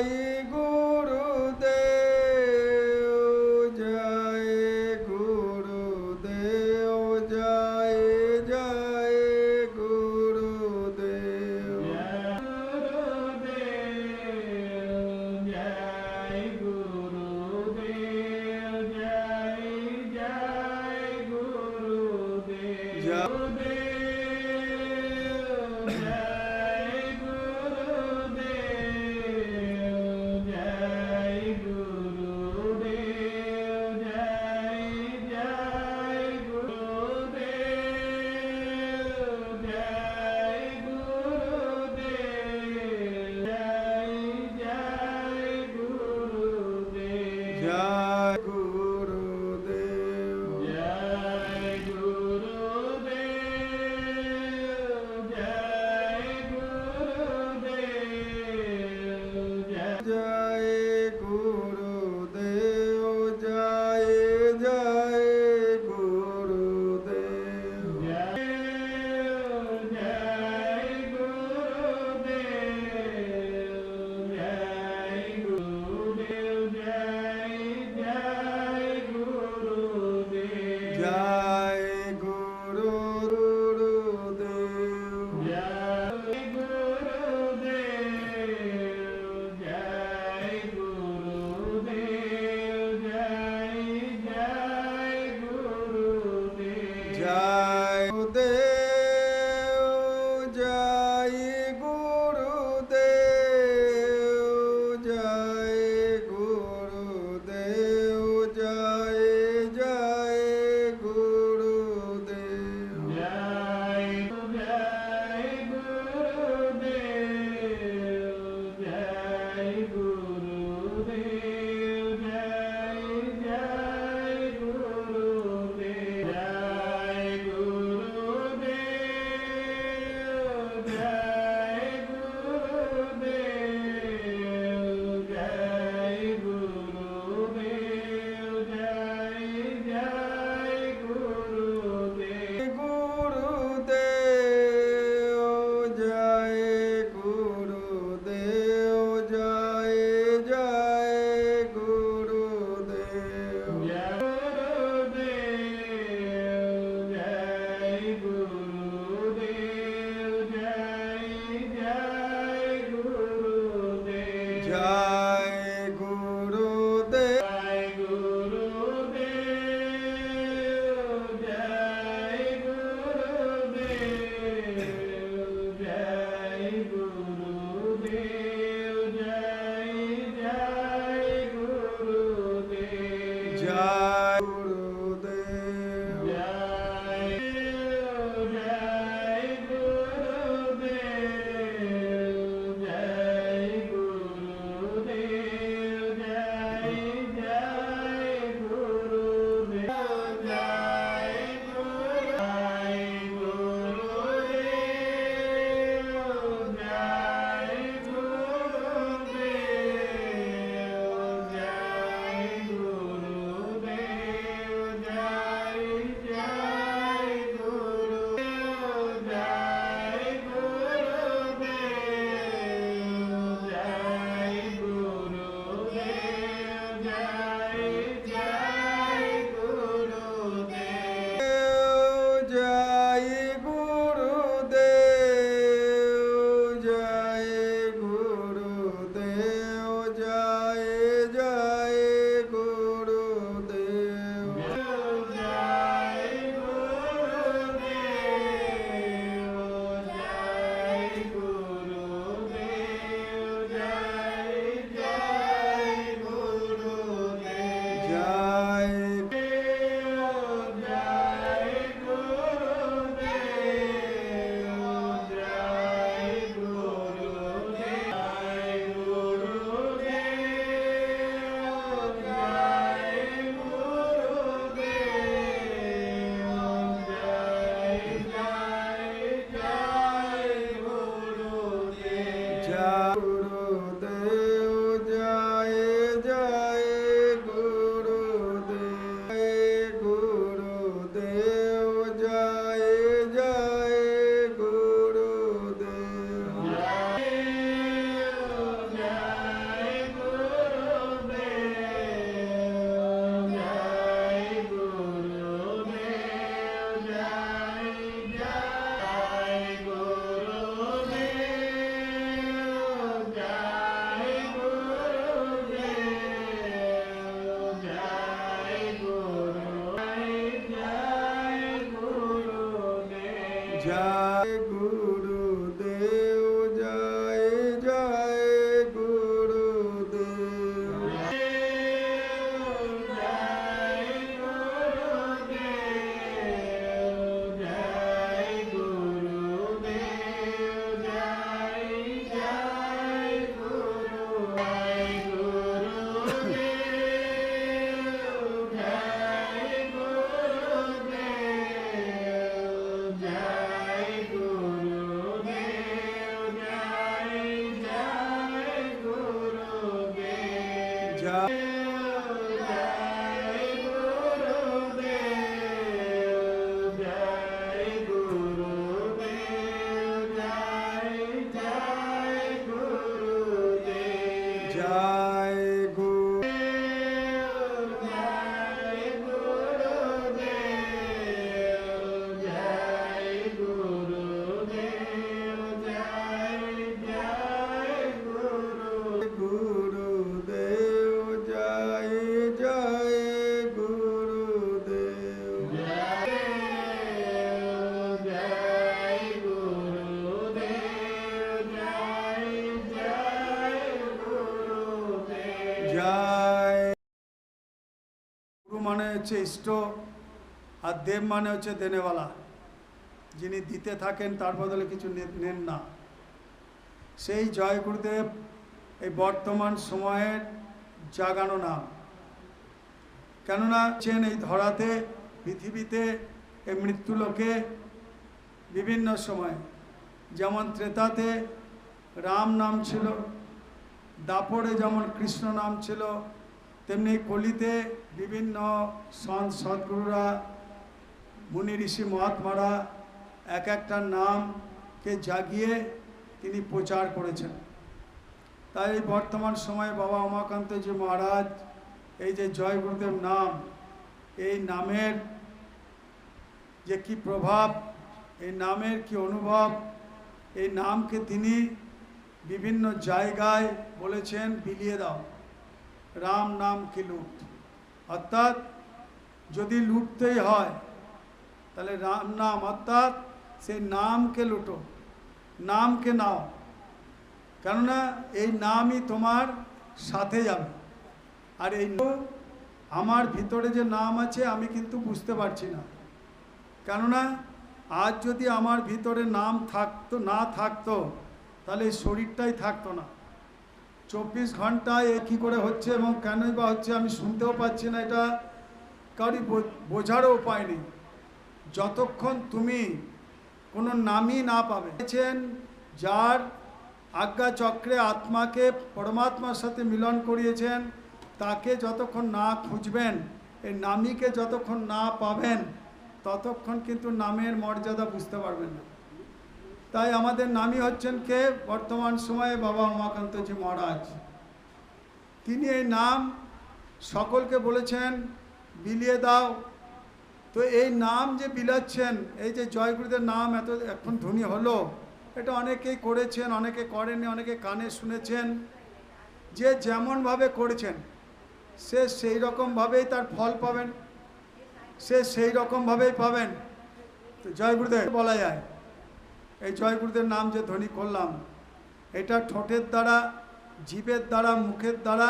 Jai Guru Dev Jai जय गुरुदेव जय जय गुरुदेव जय गुरुदेव जय गुरुदेव जय जय মানে হচ্ছে ইষ্ট আর দেব মানে হচ্ছে দেনেওয়ালা, যিনি দিতে থাকেন তার বদলে কিছু নেন না। সেই জয় গুরুদেব এই বর্তমান সময়ের জাগানো নাম। কেননা এই ধরাতে পৃথিবীতে এই মৃত্যুলোকে বিভিন্ন সময়, যেমন ত্রেতাতে রাম নাম ছিল, দাপরে যেমন কৃষ্ণ নাম ছিল, তেমনি কলিতে বিভিন্ন সদ্গুরুরা, মুনি ঋষি মহাত্মারা এক একটা নামকে জাগিয়ে তিনি প্রচার করেছেন। তাই এই বর্তমান সময়ে বাবা উমাকান্তজি মহারাজ এই যে জয় গুরুদেব নাম, এই নামের যে কি প্রভাব, এই নামের কি অনুভব, এই নামকে তিনি বিভিন্ন জায়গায় বলেছেন বিলিয়ে দাও, রাম নাম কি লুট। অর্থাৎ যদি লুটতেই হয় তাহলে রাম নাম, অর্থাৎ সেই নামকে লুটো, নামকে নাও, কেননা এই নামই তোমার সাথে যাবে। আর এই আমার ভিতরে যে নাম আছে আমি কিন্তু বুঝতে পারছি না, কেননা আজ যদি আমার ভিতরে নাম না থাকতো তাহলে এই শরীরটাই থাকতো না। 24 ঘন্টায় কী করে হচ্ছে এবং কেনই বা হচ্ছে আমি শুনতেও পাচ্ছি না, এটা কারই বোঝারও উপায় নেই। যতক্ষণ তুমি কোনো নামই না পাবে, যার আজ্ঞা চক্রে আত্মাকে পরমাত্মার সাথে মিলন করিয়েছেন, তাকে যতক্ষণ না খুঁজবেন, এই নামীকে যতক্ষণ না পাবেন, ততক্ষণ কিন্তু নামের মর্যাদা বুঝতে পারবেন না। তাই আমাদের নামী হচ্ছেন কে? বর্তমান সময়ে বাবা উমাকান্তজি মহারাজ। তিনি এই নাম সকলকে বলেছেন বিলিয়ে দাও। তো এই নাম যে বিলাচ্ছেন, এই যে জয় গুরুদেব নাম এত এখন ধ্বনি হলো, এটা অনেকেই করেছেন, অনেকে করেননি, অনেকে কানে শুনেছেন। যে যেমনভাবে করেছেন সে সেই রকমভাবেই তার ফল পাবেন, সে সেই রকমভাবেই পাবেন। তো জয় গুরুদেব বলা যায়। এই জয় গুরুদেব নাম যে ধ্বনি করলাম, এটা ঠোঁটের দ্বারা, জিভের দ্বারা, মুখের দ্বারা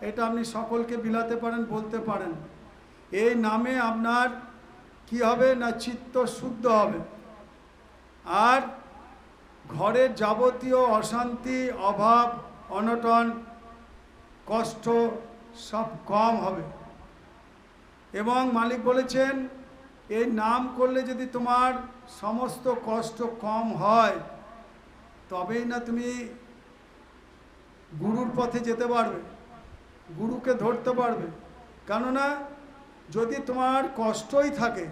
এটা আপনি সকলকে বিলাতে পারেন, বলতে পারেন। এই নামে আপনার কি হবে না, চিত্ত শুদ্ধ হবে, আর ঘরের যাবতীয় অশান্তি, অভাব, অনটন, কষ্ট সব কম হবে। এবং মালিক বলেছেন এই নাম করলে যদি তোমার সমস্ত কষ্ট কম হয়, তবেই না তুমি গুরুর পথে যেতে পারবে, গুরুকে ধরতে পারবে। কেননা যদি তোমার কষ্টই থাকে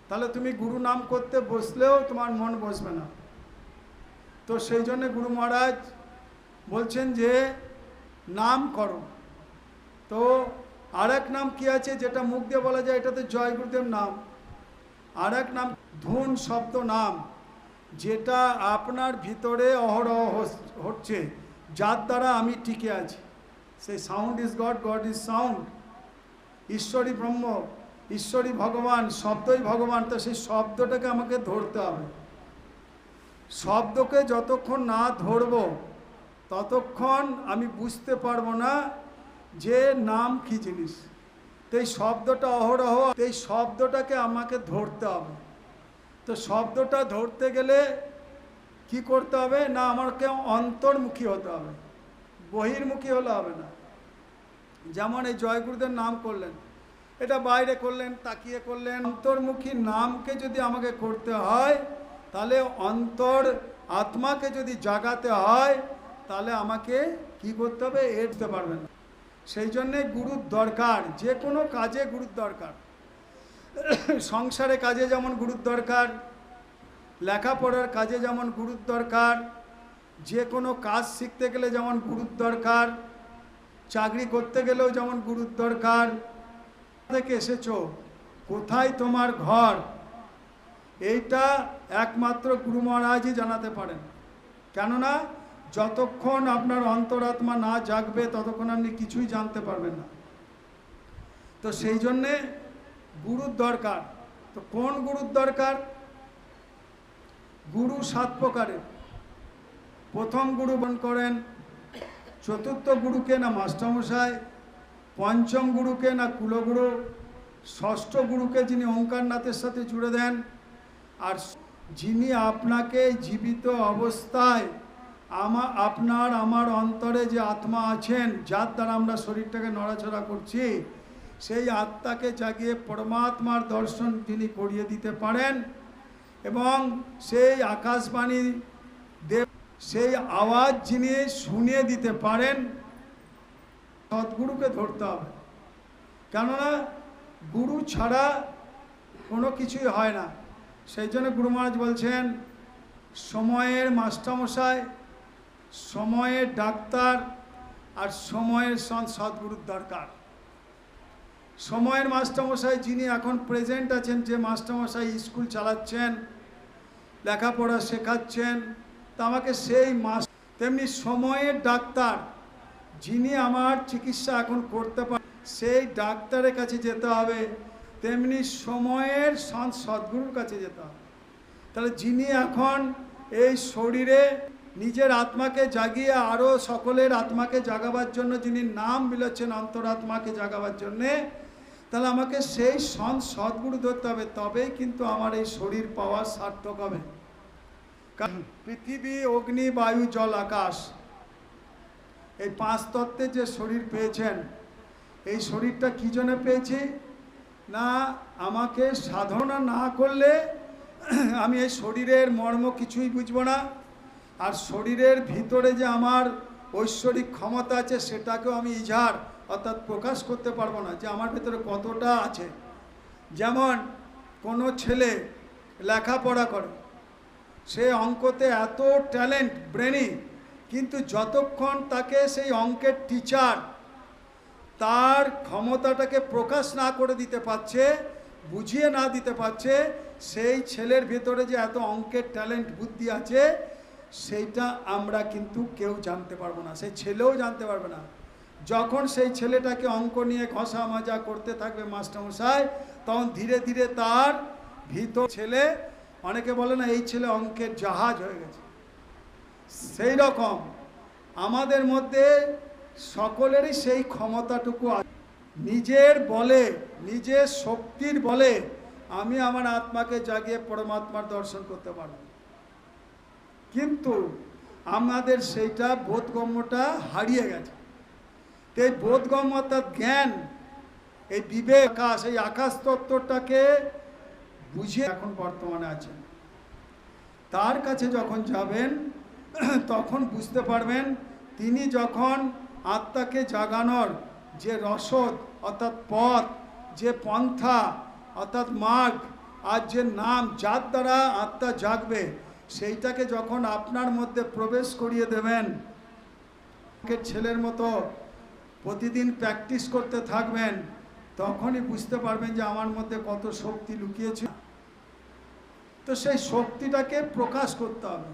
তাহলে তুমি গুরু নাম করতে বসলেও তোমার মন বসবে না। তো সেই জন্য গুরু মহারাজ বলছেন যে নাম করো। তো আর এক নাম কি আছে যেটা মুখ দিয়ে বলা যায়, এটা তো জয় গুরুদেব নাম। আর এক নাম ধুন শব্দ নাম, যেটা আপনার ভিতরে অহরহ হচ্ছে, যার দ্বারা আমি টিকে আছি। সেই sound is god, god is sound. ঈশ্বরই ব্রহ্ম, ঈশ্বরই ভগবান, শব্দই ভগবান। তো সেই শব্দটাকে আমাকে ধরতে হবে। শব্দকে যতক্ষণ না ধরব ততক্ষণ আমি বুঝতে পারবো না যে নাম কি জিনিস। তো এই শব্দটা অহরহ, এই শব্দটাকে আমাকে ধরতে হবে। তো শব্দটা ধরতে গেলে কি করতে হবে না, আমাকে অন্তর্মুখী হতে হবে, বহির্মুখী হলে হবে না। যেমন এই জয়গুরুদের নাম করলেন, এটা বাইরে করলেন, তাকিয়ে করলেন। অন্তর্মুখী নামকে যদি আমাকে করতে হয়, তাহলে অন্তর আত্মাকে যদি জাগাতে হয়, তাহলে আমাকে কি করতে হবে, এড়তে পারবেন না। সেই জন্যে গুরুর দরকার, যে কোনো কাজে গুরুর দরকার। সংসারে কাজে যেমন গুরুর দরকার, লেখাপড়ার কাজে যেমন গুরুর দরকার, যে কোনো কাজ শিখতে গেলে যেমন গুরুর দরকার, চাকরি করতে গেলেও যেমন গুরুর দরকার। থেকে এসেছো, কোথায় তোমার ঘর, এইটা একমাত্র গুরু মহারাজই জানাতে পারেন। কেননা যতক্ষণ আপনার অন্তরাত্মা না জাগবে ততক্ষণ আপনি কিছুই জানতে পারবেন না। তো সেই জন্যে গুরুর দরকার। তো কোন গুরুর দরকার? গুরু 7 প্রকারের। প্রথম গুরু বন করেন, চতুর্থ গুরুকে না মাস্টারমশাই, পঞ্চম গুরুকে না কুলগুরু, ষষ্ঠ গুরুকে যিনি ওঙ্কারনাথের সাথে জুড়ে দেন, আর যিনি আপনাকে জীবিত অবস্থায় আপনার আমার অন্তরে যে আত্মা আছেন, যার দ্বারা আমরা শরীরটাকে নড়াচড়া করছি, সেই আত্মাকে জাগিয়ে পরমাত্মার দর্শন তিনি করিয়ে দিতে পারেন। এবং সেই আকাশবাণী দেব, সেই আওয়াজ যিনি শুনিয়ে দিতে পারেন, সদ্গুরুকে ধরতে হবে। কেননা গুরু ছাড়া কোনো কিছুই হয় না। সেই জন্য গুরু মহারাজ বলছেন, সময়ের মাস্টারমশাই, সময়ের ডাক্তার, আর সময়ের সদ্গুরুর দরকার। সময়ের মাস্টারমশাই যিনি এখন প্রেজেন্ট আছেন, যে মাস্টারমশাই স্কুল চালাচ্ছেন, লেখাপড়া শেখাচ্ছেন, তা আমাকে সেই তেমনি সময়ের ডাক্তার যিনি আমার চিকিৎসা এখন করতে পারেন, সেই ডাক্তারের কাছে যেতে হবে। তেমনি সময়ের সদ্গুরুর কাছে যেতে হবে। তাহলে যিনি এখন এই শরীরে নিজের আত্মাকে জাগিয়ে আরও সকলের আত্মাকে জাগাবার জন্য যিনি নাম বিলাচ্ছেন অন্তরাত্মাকে জাগাবার জন্যে, তাহলে আমাকে সেই সদ্গুরু ধরতে হবে। তবেই কিন্তু আমার এই শরীর পাওয়া সার্থক হবে। কারণ পৃথিবী, অগ্নি, বায়ু, জল, আকাশ, এই 5 তত্ত্বে যে শরীর পেয়েছেন, এই শরীরটা কী জন্য পেয়েছি না, আমাকে সাধনা না করলে আমি এই শরীরের মর্ম কিছুই বুঝবো না। আর শরীরের ভিতরে যে আমার ঐশ্বরিক ক্ষমতা আছে, সেটাকেও আমি ইজহার অর্থাৎ প্রকাশ করতে পারবো না, যে আমার ভিতরে কতটা আছে। যেমন কোনো ছেলে লেখাপড়া করে, সে অঙ্কতে এত ট্যালেন্ট, ব্রেনি, কিন্তু যতক্ষণ তাকে সেই অঙ্কের টিচার তার ক্ষমতাটাকে প্রকাশ না করে দিতে পারছে, বুঝিয়ে না দিতে পারছে, সেই ছেলের ভেতরে যে এত অঙ্কের ট্যালেন্ট, বুদ্ধি আছে, সেইটা আমরা কিন্তু কেউ জানতে পারবো না, সেই ছেলেও জানতে পারবে না। যখন সেই ছেলেটাকে অঙ্ক নিয়ে ঘষা মাজা করতে থাকবে মাস্টারমশাই, তখন ধীরে ধীরে তার ভিতর ছেলে, অনেকে বলে না এই ছেলে অঙ্কের জাহাজ হয়ে গেছে, সেই রকম আমাদের মধ্যে সকলেরই সেই ক্ষমতাটুকু আছে। নিজের বলে, নিজের শক্তির বলে আমি আমার আত্মাকে জাগিয়ে পরমাত্মার দর্শন করতে পারব, কিন্তু আমাদের সেইটা বোধগম্যটা হারিয়ে গেছে। এই বোধগম্য অর্থাৎ জ্ঞান, এই বিবেক, আকাশ, এই আকাশ তত্ত্বটাকে বুঝিয়ে এখন বর্তমানে আছেন। তার কাছে যখন যাবেন তখন বুঝতে পারবেন, তিনি যখন আত্মাকে জাগানোর যে রসদ অর্থাৎ পথ, যে পন্থা অর্থাৎ মার্গ, আর যে নাম, যার দ্বারা আত্মা জাগবে, সেইটাকে যখন আপনার মধ্যে প্রবেশ করিয়ে দেবেন, ছেলের মতো প্রতিদিন প্র্যাকটিস করতে থাকবেন, তখনই বুঝতে পারবেন যে আমার মধ্যে কত শক্তি লুকিয়েছে। তো সেই শক্তিটাকে প্রকাশ করতে হবে।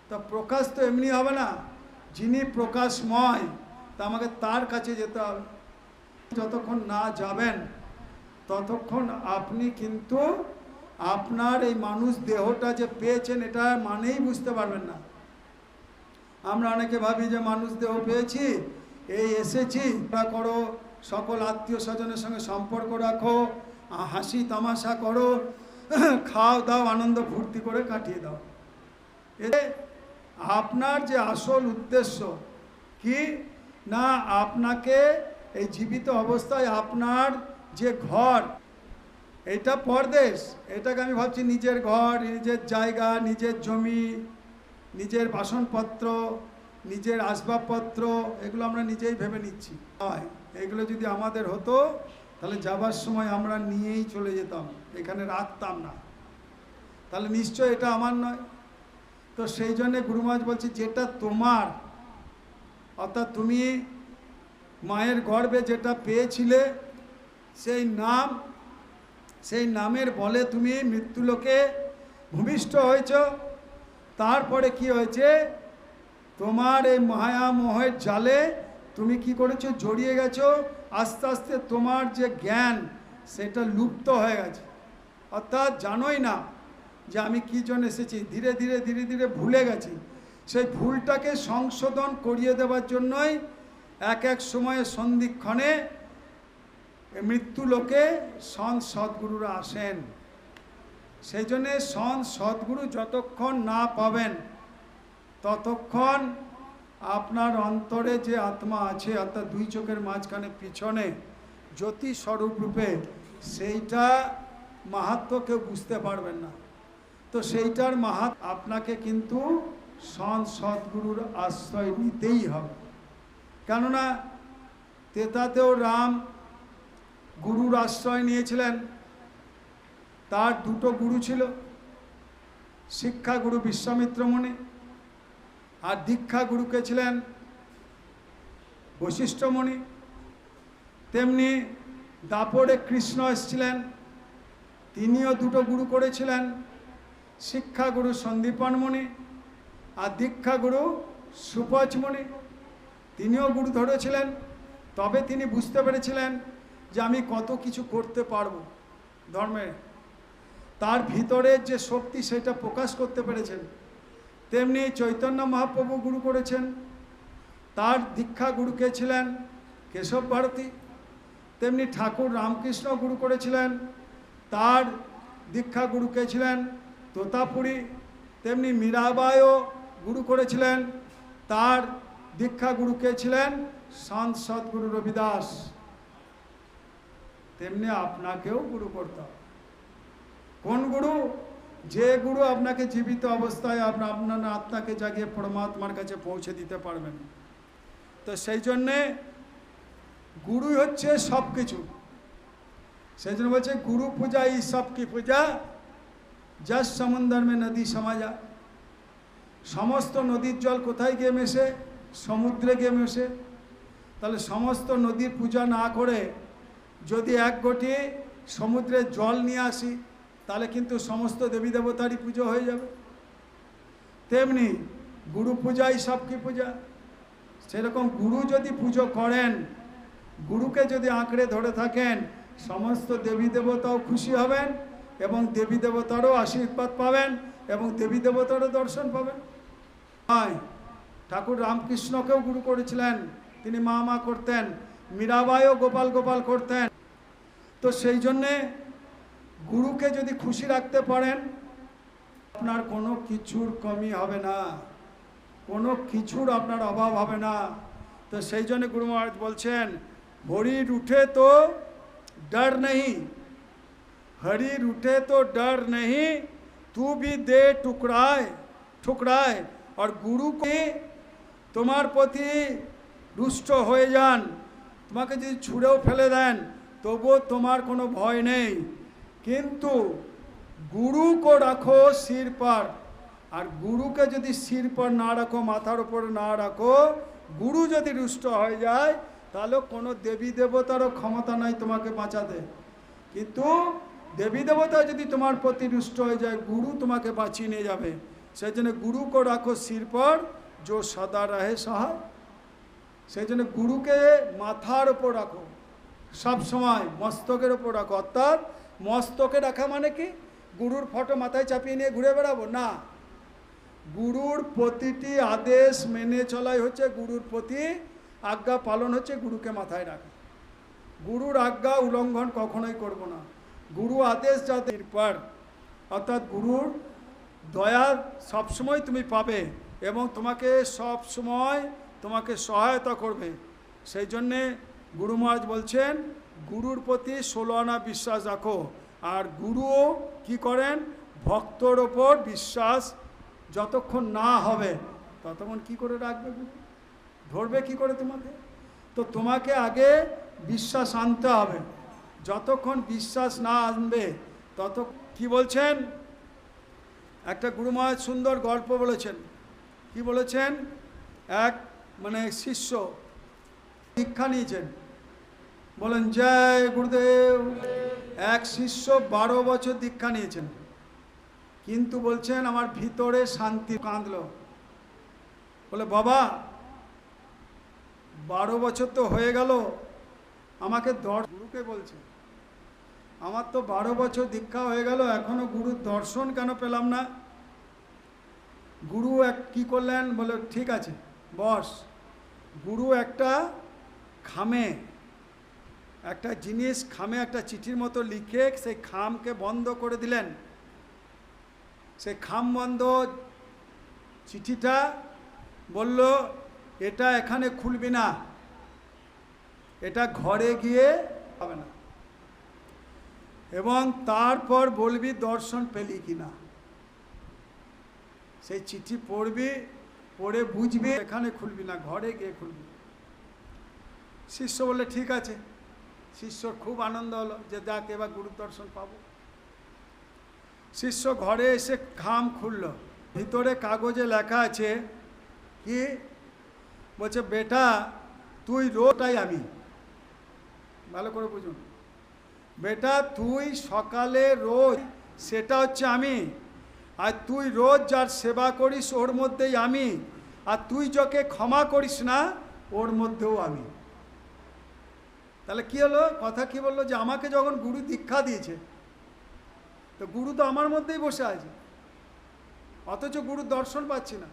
তা প্রকাশ তো এমনি হবে না, যিনি প্রকাশময়, তা আমাকে তার কাছে যেতে হবে। যতক্ষণ না যাবেন ততক্ষণ আপনি কিন্তু আপনার এই মানুষ দেহটা যে পেয়েছেন এটা মানেই বুঝতে পারবেন না। আমরা অনেকে ভাবি যে মানুষ দেহ পেয়েছি, এই এসেছি, তা করো, সকল আত্মীয় স্বজনের সঙ্গে সম্পর্ক রাখো, হাসি তামাশা করো, খাও দাও, আনন্দ ফুর্তি করে কাটিয়ে দাও। এতে আপনার যে আসল উদ্দেশ্য কি না, আপনাকে এই জীবিত অবস্থায় আপনার যে ঘর, এটা পরদেশ, এটাকে আমি ভাবছি নিজের ঘর, নিজের জায়গা, নিজের জমি, নিজের বাসনপত্র, নিজের আসবাবপত্র, এগুলো আমরা নিজেই ভেবে নিচ্ছি। এগুলো যদি আমাদের হতো তাহলে যাবার সময় আমরা নিয়েই চলে যেতাম, এখানে রাখতাম না, তাহলে নিশ্চয় এটা আমার নয়। তো সেই জন্যে গুরু মহারাজ বলছি, যেটা তোমার, অর্থাৎ তুমি মায়ের গর্ভে যেটা পেয়েছিলে, সেই নাম, সেই নামের বলে তুমি মৃত্যুলোকে ভূমিষ্ঠ হয়েছ। তারপরে কি হয়েছে, তোমার এই মায়া মোহের জালে তুমি কি করেছো, জড়িয়ে গেছো। আস্তে আস্তে তোমার যে জ্ঞান সেটা লুপ্ত হয়ে গেছে, অর্থাৎ জানোই না যে আমি কী জন্য এসেছি। ধীরে ধীরে ধীরে ধীরে ভুলে গেছি। সেই ভুলটাকে সংশোধন করিয়ে দেওয়ার জন্যই এক এক সময়ে সন্ধিক্ষণে মৃত্যু লোকে সন্ত সদ্গুরুরা আসেন। সেই জন্যে সন্ত সদ্গুরু যতক্ষণ না পাবেন ততক্ষণ আপনার অন্তরে যে আত্মা আছে, অর্থাৎ দুই চোখের মাঝখানে পিছনে জ্যোতি স্বরূপ রূপে, সেইটা মাহাত্ম্য কেউ বুঝতে পারবেন না। তো সেইটার আপনাকে কিন্তু সন্ত সদ্গুরুর আশ্রয় নিতেই হবে। কেননা তেতাতেও রাম গুরুর আশ্রয় নিয়েছিলেন। তার দুটো গুরু ছিল, শিক্ষা গুরু বিশ্বামিত্র মুনি, আর দীক্ষা গুরুকে ছিলেন বশিষ্ঠ মুনি। তেমনি দাপরে কৃষ্ণ এসেছিলেন, তিনিও দুটো গুরু করেছিলেন, শিক্ষা গুরু সন্দীপন মুনি আর দীক্ষা গুরু সুপচ মুনি। তিনিও গুরু ধরেছিলেন, তবে তিনি বুঝতে পেরেছিলেন যে আমি কত কিছু করতে পারবো ধর্মে, তার ভিতরের যে শক্তি সেটা প্রকাশ করতে পেরেছেন। তেমনি চৈতন্য মহাপ্রভু গুরু করেছেন, তার দীক্ষা গুরুকে ছিলেন কেশব ভারতী। তেমনি ঠাকুর রামকৃষ্ণ গুরু করেছিলেন, তার দীক্ষা গুরুকে ছিলেন তোতাপুরী। তেমনি মীরাবাইও গুরু করেছিলেন, তার দীক্ষা গুরুকে ছিলেন সন্ত সদ্গুরু রবিদাস। তেমনি আপনাকেও গুরু করতে হবে। কোন গুরু? যে গুরু আপনাকে জীবিত অবস্থায় আপনার আত্মাকে জাগিয়ে পরমাত্মার কাছে পৌঁছে দিতে পারবেন। তো সেই জন্যে গুরুই হচ্ছে সব কিছু। সেই জন্য বলছে গুরু পূজা এই সব কি পূজা, যশ সমুন্দর মে নদী সমাজা। সমস্ত নদীর জল কোথায় গিয়ে মেশে? সমুদ্রে গিয়ে মেশে। তাহলে সমস্ত নদীর পূজা না করে যদি এক ঘটি সমুদ্রের জল নিয়ে আসি তাহলে কিন্তু সমস্ত দেবী দেবতারই পুজো হয়ে যাবে। তেমনি গুরু পূজাই সব কি পূজা। সেরকম গুরু যদি পুজো করেন, গুরুকে যদি আঁকড়ে ধরে থাকেন, সমস্ত দেবী দেবতাও খুশি হবেন এবং দেবী দেবতারও আশীর্বাদ পাবেন এবং দেবী দেবতারও দর্শন পাবেন। ঠাকুর রামকৃষ্ণকেও গুরু করেছিলেন, তিনি মা মা করতেন। মীরাবাইও গোপাল গোপাল করতেন। তো সেই জন্যে গুরুকে যদি খুশি রাখতে পারেন, আপনার কোনো কিছুর কমি হবে না, কোনো কিছুর আপনার অভাব হবে না। তো সেই জন্য গুরু মহারাজ বলছেন, হরি রুঠে তো ডর নেই, হরি রুঠে তো ডর নেই, তু ভি দে টুকরায় ঠুকরায়। আর গুরুকে তোমার প্রতি রুষ্ট হয়ে যান, তোমাকে যদি ছুঁড়েও ফেলে দেন তবুও তোমার কোনো ভয় নেই। কিন্তু গুরুকে রাখো শির पर, আর গুরুকে যদি শির पर না রাখো, মাথার উপর না রাখো, গুরু যদি রুষ্ট হয়ে যায় তাহলে কোনো দেবী দেবতারও ক্ষমতা নাই তোমাকে বাঁচাতে। কিন্তু দেবী দেবতা যদি তোমার প্রতি রুষ্ট হয়ে যায়, গুরু তোমাকে বাঁচিয়ে নিয়ে যাবে। সেই জন্য গুরুকে রাখো শির पर, जो सदा रहे सहाय। সেই জন্য গুরুকে মাথার উপর রাখো। সব সময় মস্তকের ওপর রাখো। অর্থাৎ মস্তকে রাখা মানে কি গুরুর ফটো মাথায় চাপিয়ে নিয়ে ঘুরে বেড়াবো না। গুরুর প্রতিটি আদেশ মেনে চলাই হচ্ছে গুরুর প্রতি আজ্ঞা পালন হচ্ছে গুরুকে মাথায় রাখা। গুরুর আজ্ঞা উল্লঙ্ঘন কখনোই করব না। গুরু আদেশ যাতে পর, অর্থাৎ গুরুর দয়া সবসময় তুমি পাবে এবং তোমাকে সবসময় তোমাকে সহায়তা করবে। সেই জন্যে গুরু মহারাজ বলছেন গুরুর প্রতি 16 আনা বিশ্বাস রাখো। আর গুরুও কি করেন, ভক্তর ওপর বিশ্বাস যতক্ষণ না হবে ততক্ষণ কি করে রাখবে গুরু, ধরবে কি করে তোমাকে? তো তোমাকে আগে বিশ্বাস আনতে হবে। যতক্ষণ বিশ্বাস না আনবে তত কি বলছেন, একটা গুরু মহারাজ সুন্দর গল্প বলেছেন। কি বলেছেন, এক শিষ্য দীক্ষা নিয়েছেন, বলেন জয় গুরুদেব। এক শিষ্য 12 বছর দীক্ষা নিয়েছেন, কিন্তু বলছেন আমার ভিতরে শান্তি। কাঁদলো, বলে বাবা 12 বছর তো হয়ে গেল, আমাকে গুরুকে বলছে আমার তো 12 বছর দীক্ষা হয়ে গেল, এখনো গুরুর দর্শন কেন পেলাম না? গুরু কি করলেন, বলে ঠিক আছে বস। গুরু একটা খামে একটা জিনিস, খামে একটা চিঠির মতো লিখে সেই খামকে বন্ধ করে দিলেন। সেই খাম বন্ধ চিঠিটা বলল এটা এখানে খুলবি না, এটা ঘরে গিয়ে হবে না, এবং তারপর বলবি দর্শন পেলি কিনা। সেই চিঠি পড়বি, পড়ে বুঝবি, এখানে খুলবি না, ঘরে গিয়ে খুলবি। শিষ্য বললে ঠিক আছে। শিষ্যর খুব আনন্দ হলো যে দেখ এবার গুরু দর্শন পাবো। শিষ্য ঘরে এসে খাম খুলল, ভিতরে কাগজে লেখা আছে কি, বলছে বেটা তুই রোজটাই আমি, ভালো করে বুঝুন, বেটা তুই সকালে রোজ সেটা হচ্ছে আমি, আর তুই রোজ যার সেবা করিস ওর মধ্যেই আমি, আর তুই যাকে ক্ষমা করিস না ওর মধ্যেও আমি। তাহলে কি হলো, কথা কি বললো, যে আমাকে যখন গুরু দীক্ষা দিয়েছে তো গুরু তো আমার মধ্যেই বসে আছে, অথচ গুরুর দর্শন পাচ্ছি না।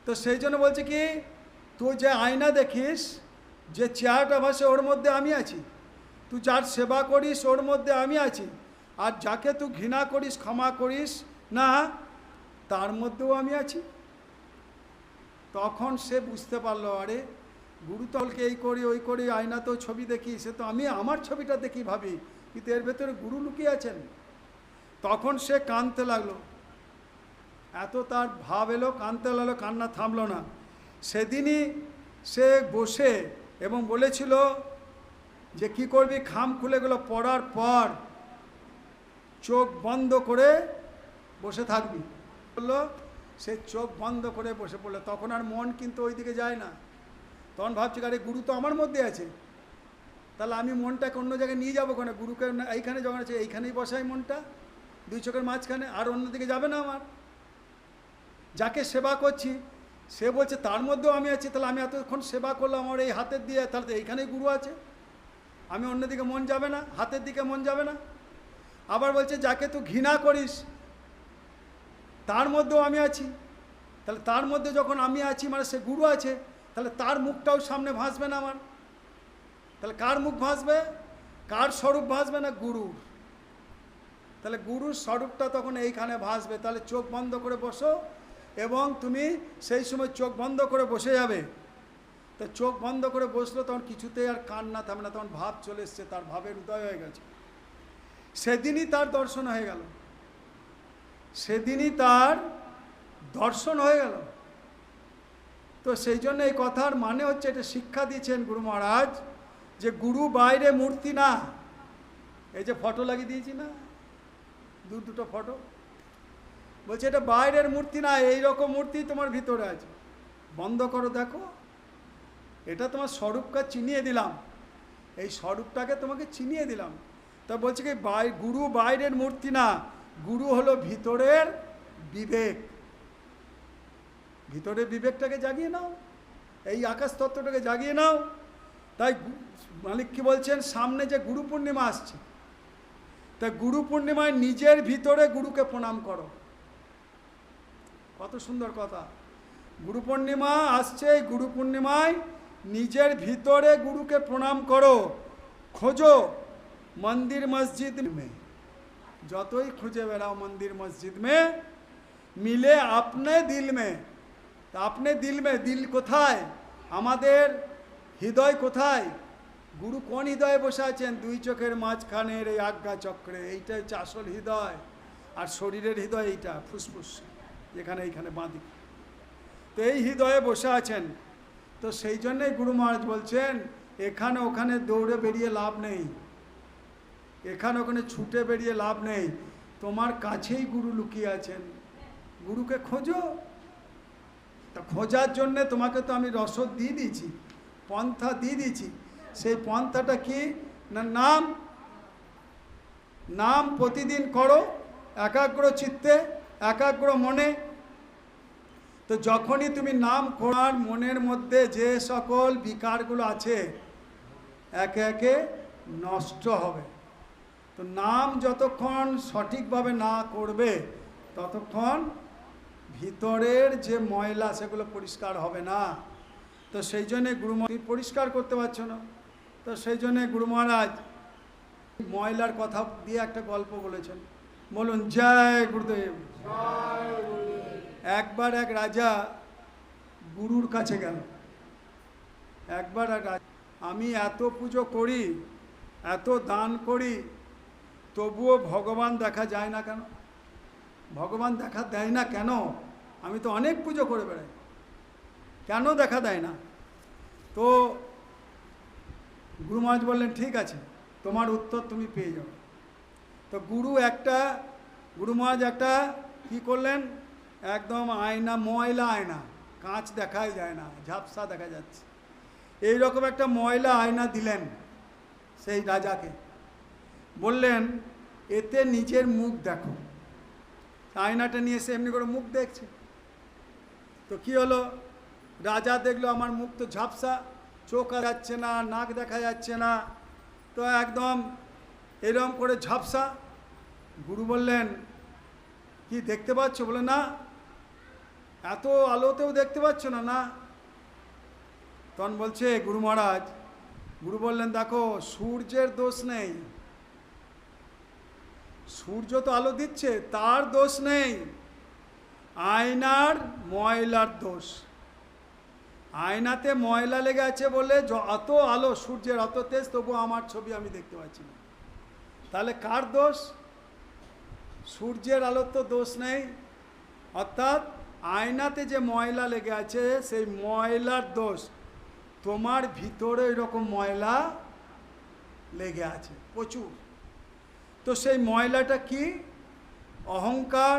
তো সেই জন্য বলছে কি, তুই যে আয়না দেখিস, যে চেহারাটা ভাসে ওর মধ্যে আমি আছি, তুই যার সেবা করিস ওর মধ্যে আমি আছি, আর যাকে তুই ঘৃণা করিস ক্ষমা করিস না তার মধ্যেও আমি আছি। তখন সে বুঝতে পারলো আরে গুরুতলকে এই করি ওই করি, আয়নাতেও ছবি দেখি, সে তো আমি আমার ছবিটা দেখি ভাবি, কিন্তু এর ভেতরে গুরু লুকিয়ে আছেন। তখন সে কাঁদতে লাগলো, এত তার ভাব এলো, কাঁদতে লাগলো, কান্না থামলো না। সেদিনই সে বসে এবং বলেছিল যে কি করবি, খাম খুলে গেলো, পড়ার পর চোখ বন্ধ করে বসে থাকবি বললো। সে চোখ বন্ধ করে বসে পড়লো। তখন আর মন কিন্তু ওই দিকে যায় না, তখন ভাবছি আরে গুরু তো আমার মধ্যে আছে, তাহলে আমি মনটাকে অন্য জায়গায় নিয়ে যাবো কেন, গুরুকে এইখানে যখন আছে এইখানেই বসাই মনটা, দুই চোখের মাঝখানে, আর অন্যদিকে যাবে না আমার। যাকে সেবা করছি সে বলছে তার মধ্যেও আমি আছি, তাহলে আমি এতক্ষণ সেবা করলাম আমার এই হাতের দিয়ে, তাহলে তো এইখানেই গুরু আছে, আমি অন্যদিকে মন যাবে না, হাতের দিকে মন যাবে না। আবার বলছে যাকে তুই ঘৃণা করিস তার মধ্যেও আমি আছি, তাহলে তার মধ্যে যখন আমি আছি মানে সে গুরু আছে, তাহলে তার মুখটাও সামনে ভাসবে না আমার, তাহলে কার মুখ ভাসবে, কার স্বরূপ ভাসবে না গুরুর, তাহলে গুরুর স্বরূপটা তখন এইখানে ভাসবে। তাহলে চোখ বন্ধ করে বসো এবং তুমি সেই সময় চোখ বন্ধ করে বসে যাবে। তো চোখ বন্ধ করে বসলো, তখন কিছুতেই আর কান্না থামে না, তখন ভাব চলে এসছে, তার ভাবের উদয় হয়ে গেছে। সেদিনই তার দর্শন হয়ে গেল, সেদিনই তার দর্শন হয়ে গেল। তো সেই জন্য এই কথার মানে হচ্ছে, এটা শিক্ষা দিয়েছেন গুরু মহারাজ, যে গুরু বাইরে মূর্তি না। এই যে ফটো লাগিয়ে দিয়েছি না, দুটো ফটো, বলছে এটা বাইরের মূর্তি না, এইরকম মূর্তি তোমার ভিতরে আছে, বন্ধ করো দেখো, এটা তোমার স্বরূপকে চিনিয়ে দিলাম, এই স্বরূপটাকে তোমাকে চিনিয়ে দিলাম। তা বলছে কি গুরু বাইরের মূর্তি না, গুরু হলো ভিতরের বিবেক। ভিতরের বিবেকটাকে জাগিয়ে নাও, এই আকাশ তত্ত্বটাকে জাগিয়ে নাও, তাই মালিক কি বলছেন, সামনে যে গুরু পূর্ণিমা আসছে, তা গুরু পূর্ণিমায় নিজের ভিতরে গুরুকে প্রণাম করো। কত সুন্দর কথা। গুরু পূর্ণিমা আসছে, গুরু পূর্ণিমায় নিজের ভিতরে গুরুকে প্রণাম করো। খোঁজো মন্দির মসজিদ মে, যতই খুঁজে বেড়াও মন্দির মসজিদ মে, মিলে আপনে দিল মে। তা আপনি দিল মে, দিল কোথায়? আমাদের হৃদয় কোথায়? গুরু কোন হৃদয়ে বসে আছেন? দুই চোখের মাঝখানের এই আজ্ঞা চক্রে, এইটা হচ্ছে আসল হৃদয়। আর শরীরের হৃদয় এইটা ফুসফুস, যেখানে এইখানে বাঁধি, তো এই হৃদয়ে বসে আছেন। তো সেই জন্যই গুরু মহারাজ বলছেন, এখানে ওখানে দৌড়ে বেরিয়ে লাভ নেই, এখানে ওখানে ছুটে বেরিয়ে লাভ নেই, তোমার কাছেই গুরু লুকিয়ে আছেন, গুরুকে খোঁজো। তা খোঁজার জন্যে তোমাকে তো আমি রসদ দিয়ে দিয়েছি, পন্থা দিয়ে দিয়েছি। সেই পন্থাটা কি না, নাম। নাম প্রতিদিন করো একাগ্র চিত্তে, একাগ্র মনে। তো যখনই তুমি নাম করার, মনের মধ্যে যে সকল বিকারগুলো আছে একে একে নষ্ট হবে। তো নাম যতক্ষণ সঠিকভাবে না করবে ততক্ষণ ভিতরের যে ময়লা সেগুলো পরিষ্কার হবে না। তো সেই জন্যে গুরু মহারাজ পরিষ্কার করতে পারছো না, তো সেই জন্যে গুরু মহারাজ ময়লার কথা দিয়ে একটা গল্প বলেছেন। বলুন জয় গুরুদেব। একবার এক রাজা গুরুর কাছে গেল। একবার এক রাজা, আমি এত পুজো করি, এত দান করি, তবুও ভগবান দেখা যায় না কেন? ভগবান দেখা দেয় না কেন? আমি তো অনেক পুজো করে বেড়াই, কেন দেখা দেয় না? তো গুরু মহারাজ বললেন, ঠিক আছে, তোমার উত্তর তুমি পেয়ে যাও। তো গুরু মহারাজ একটা কী করলেন, একদম আয়না, ময়লা আয়না, কাঁচ দেখাই যায় না, ঝাপসা দেখা যাচ্ছে, এইরকম একটা ময়লা আয়না দিলেন সেই রাজাকে। বললেন, এতে নিজের মুখ দেখো। আয়নাটা নিয়ে এসে এমনি করে মুখ দেখছে। তো কি হলো, রাজা দেখলো আমার মুখ তো ঝাপসা, চোখ যাচ্ছে না, নাক দেখা যাচ্ছে না, তো একদম এরকম করে ঝাপসা। গুরু বললেন, কি দেখতে পাচ্ছ? বলে, না। এত আলোতেও দেখতে পাচ্ছ না? না। তখন বলছে গুরু মহারাজ, গুরু বললেন, দেখো, সূর্যের দোষ নেই, সূর্য তো আলো দিচ্ছে, তার দোষ নেই, আয়নার ময়লার দোষ। আয়নাতে ময়লা লেগে আছে বলে অত আলো, সূর্যের অত তেজ, তবু আমার ছবি আমি দেখতে পাচ্ছি না। তাহলে কার দোষ? সূর্যের আলোর তো দোষ নেই। অর্থাৎ আয়নাতে যে ময়লা লেগে আছে সেই ময়লার দোষ। তোমার ভিতরে এরকম ময়লা লেগে আছে প্রচুর। তো সেই ময়লাটা কি? অহংকার,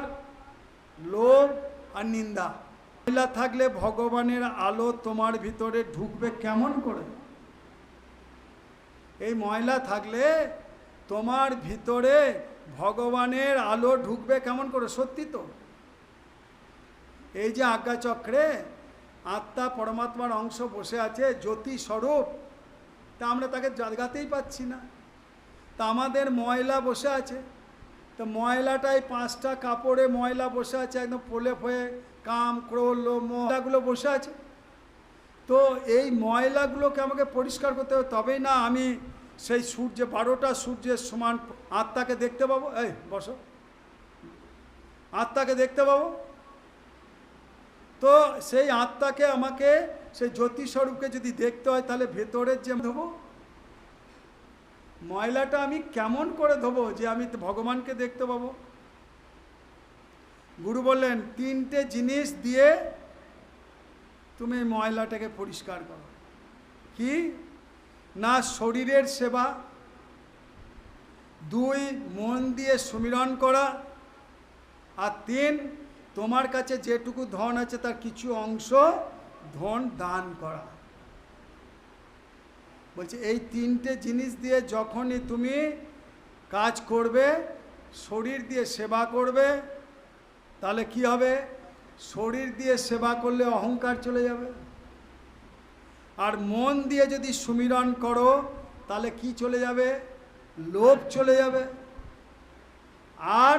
লোভ আর নিন্দা। ময়লা থাকলে ভগবানের আলো তোমার ভিতরে ঢুকবে কেমন করে? এই ময়লা থাকলে তোমার ভিতরে ভগবানের আলো ঢুকবে কেমন করে? সত্যি তো, এই যে আজ্ঞাচক্রে আত্মা পরমাত্মার অংশ বসে আছে, জ্যোতি স্বরূপ, তা আমরা তাকে জাগাতেই পাচ্ছি না। তা আমাদের ময়লা বসে আছে। তো ময়লাটাই 5টা কাপড়ে ময়লা বসে আছে, একদম প্রলেপ হয়ে, কাম, ক্রোধ, লোভ, ময়লাগুলো বসে আছে। তো এই ময়লাগুলোকে আমাকে পরিষ্কার করতে হবে, তবেই না আমি সেই সূর্যে 12টা সূর্যের সমান আত্মাকে দেখতে পাবো। এই বসো, আত্মাকে দেখতে পাবো। তো সেই আত্মাকে আমাকে, সেই জ্যোতিস্বরূপকে যদি দেখতে হয়, তাহলে ভেতরের যে ধোবো ময়লাটা আমি কেমন করে ধোবো যে আমি ভগবানকে দেখতে পাবো? গুরু বললেন, 3টে জিনিস দিয়ে তুমি ময়লাটাকে পরিষ্কার করো। কি না? শরীরের সেবা, 2 মন দিয়ে সুমিরন করা, আর 3 তোমার কাছে যেটুকু ধন আছে তার কিছু অংশ ধন দান করা। বলছে এই 3টে জিনিস দিয়ে যখনই তুমি কাজ করবে, শরীর দিয়ে সেবা করবে, তাহলে কি হবে? শরীর দিয়ে সেবা করলে অহংকার চলে যাবে, আর মন দিয়ে যদি সুমিরন করো তাহলে কি চলে যাবে? লোভ চলে যাবে। আর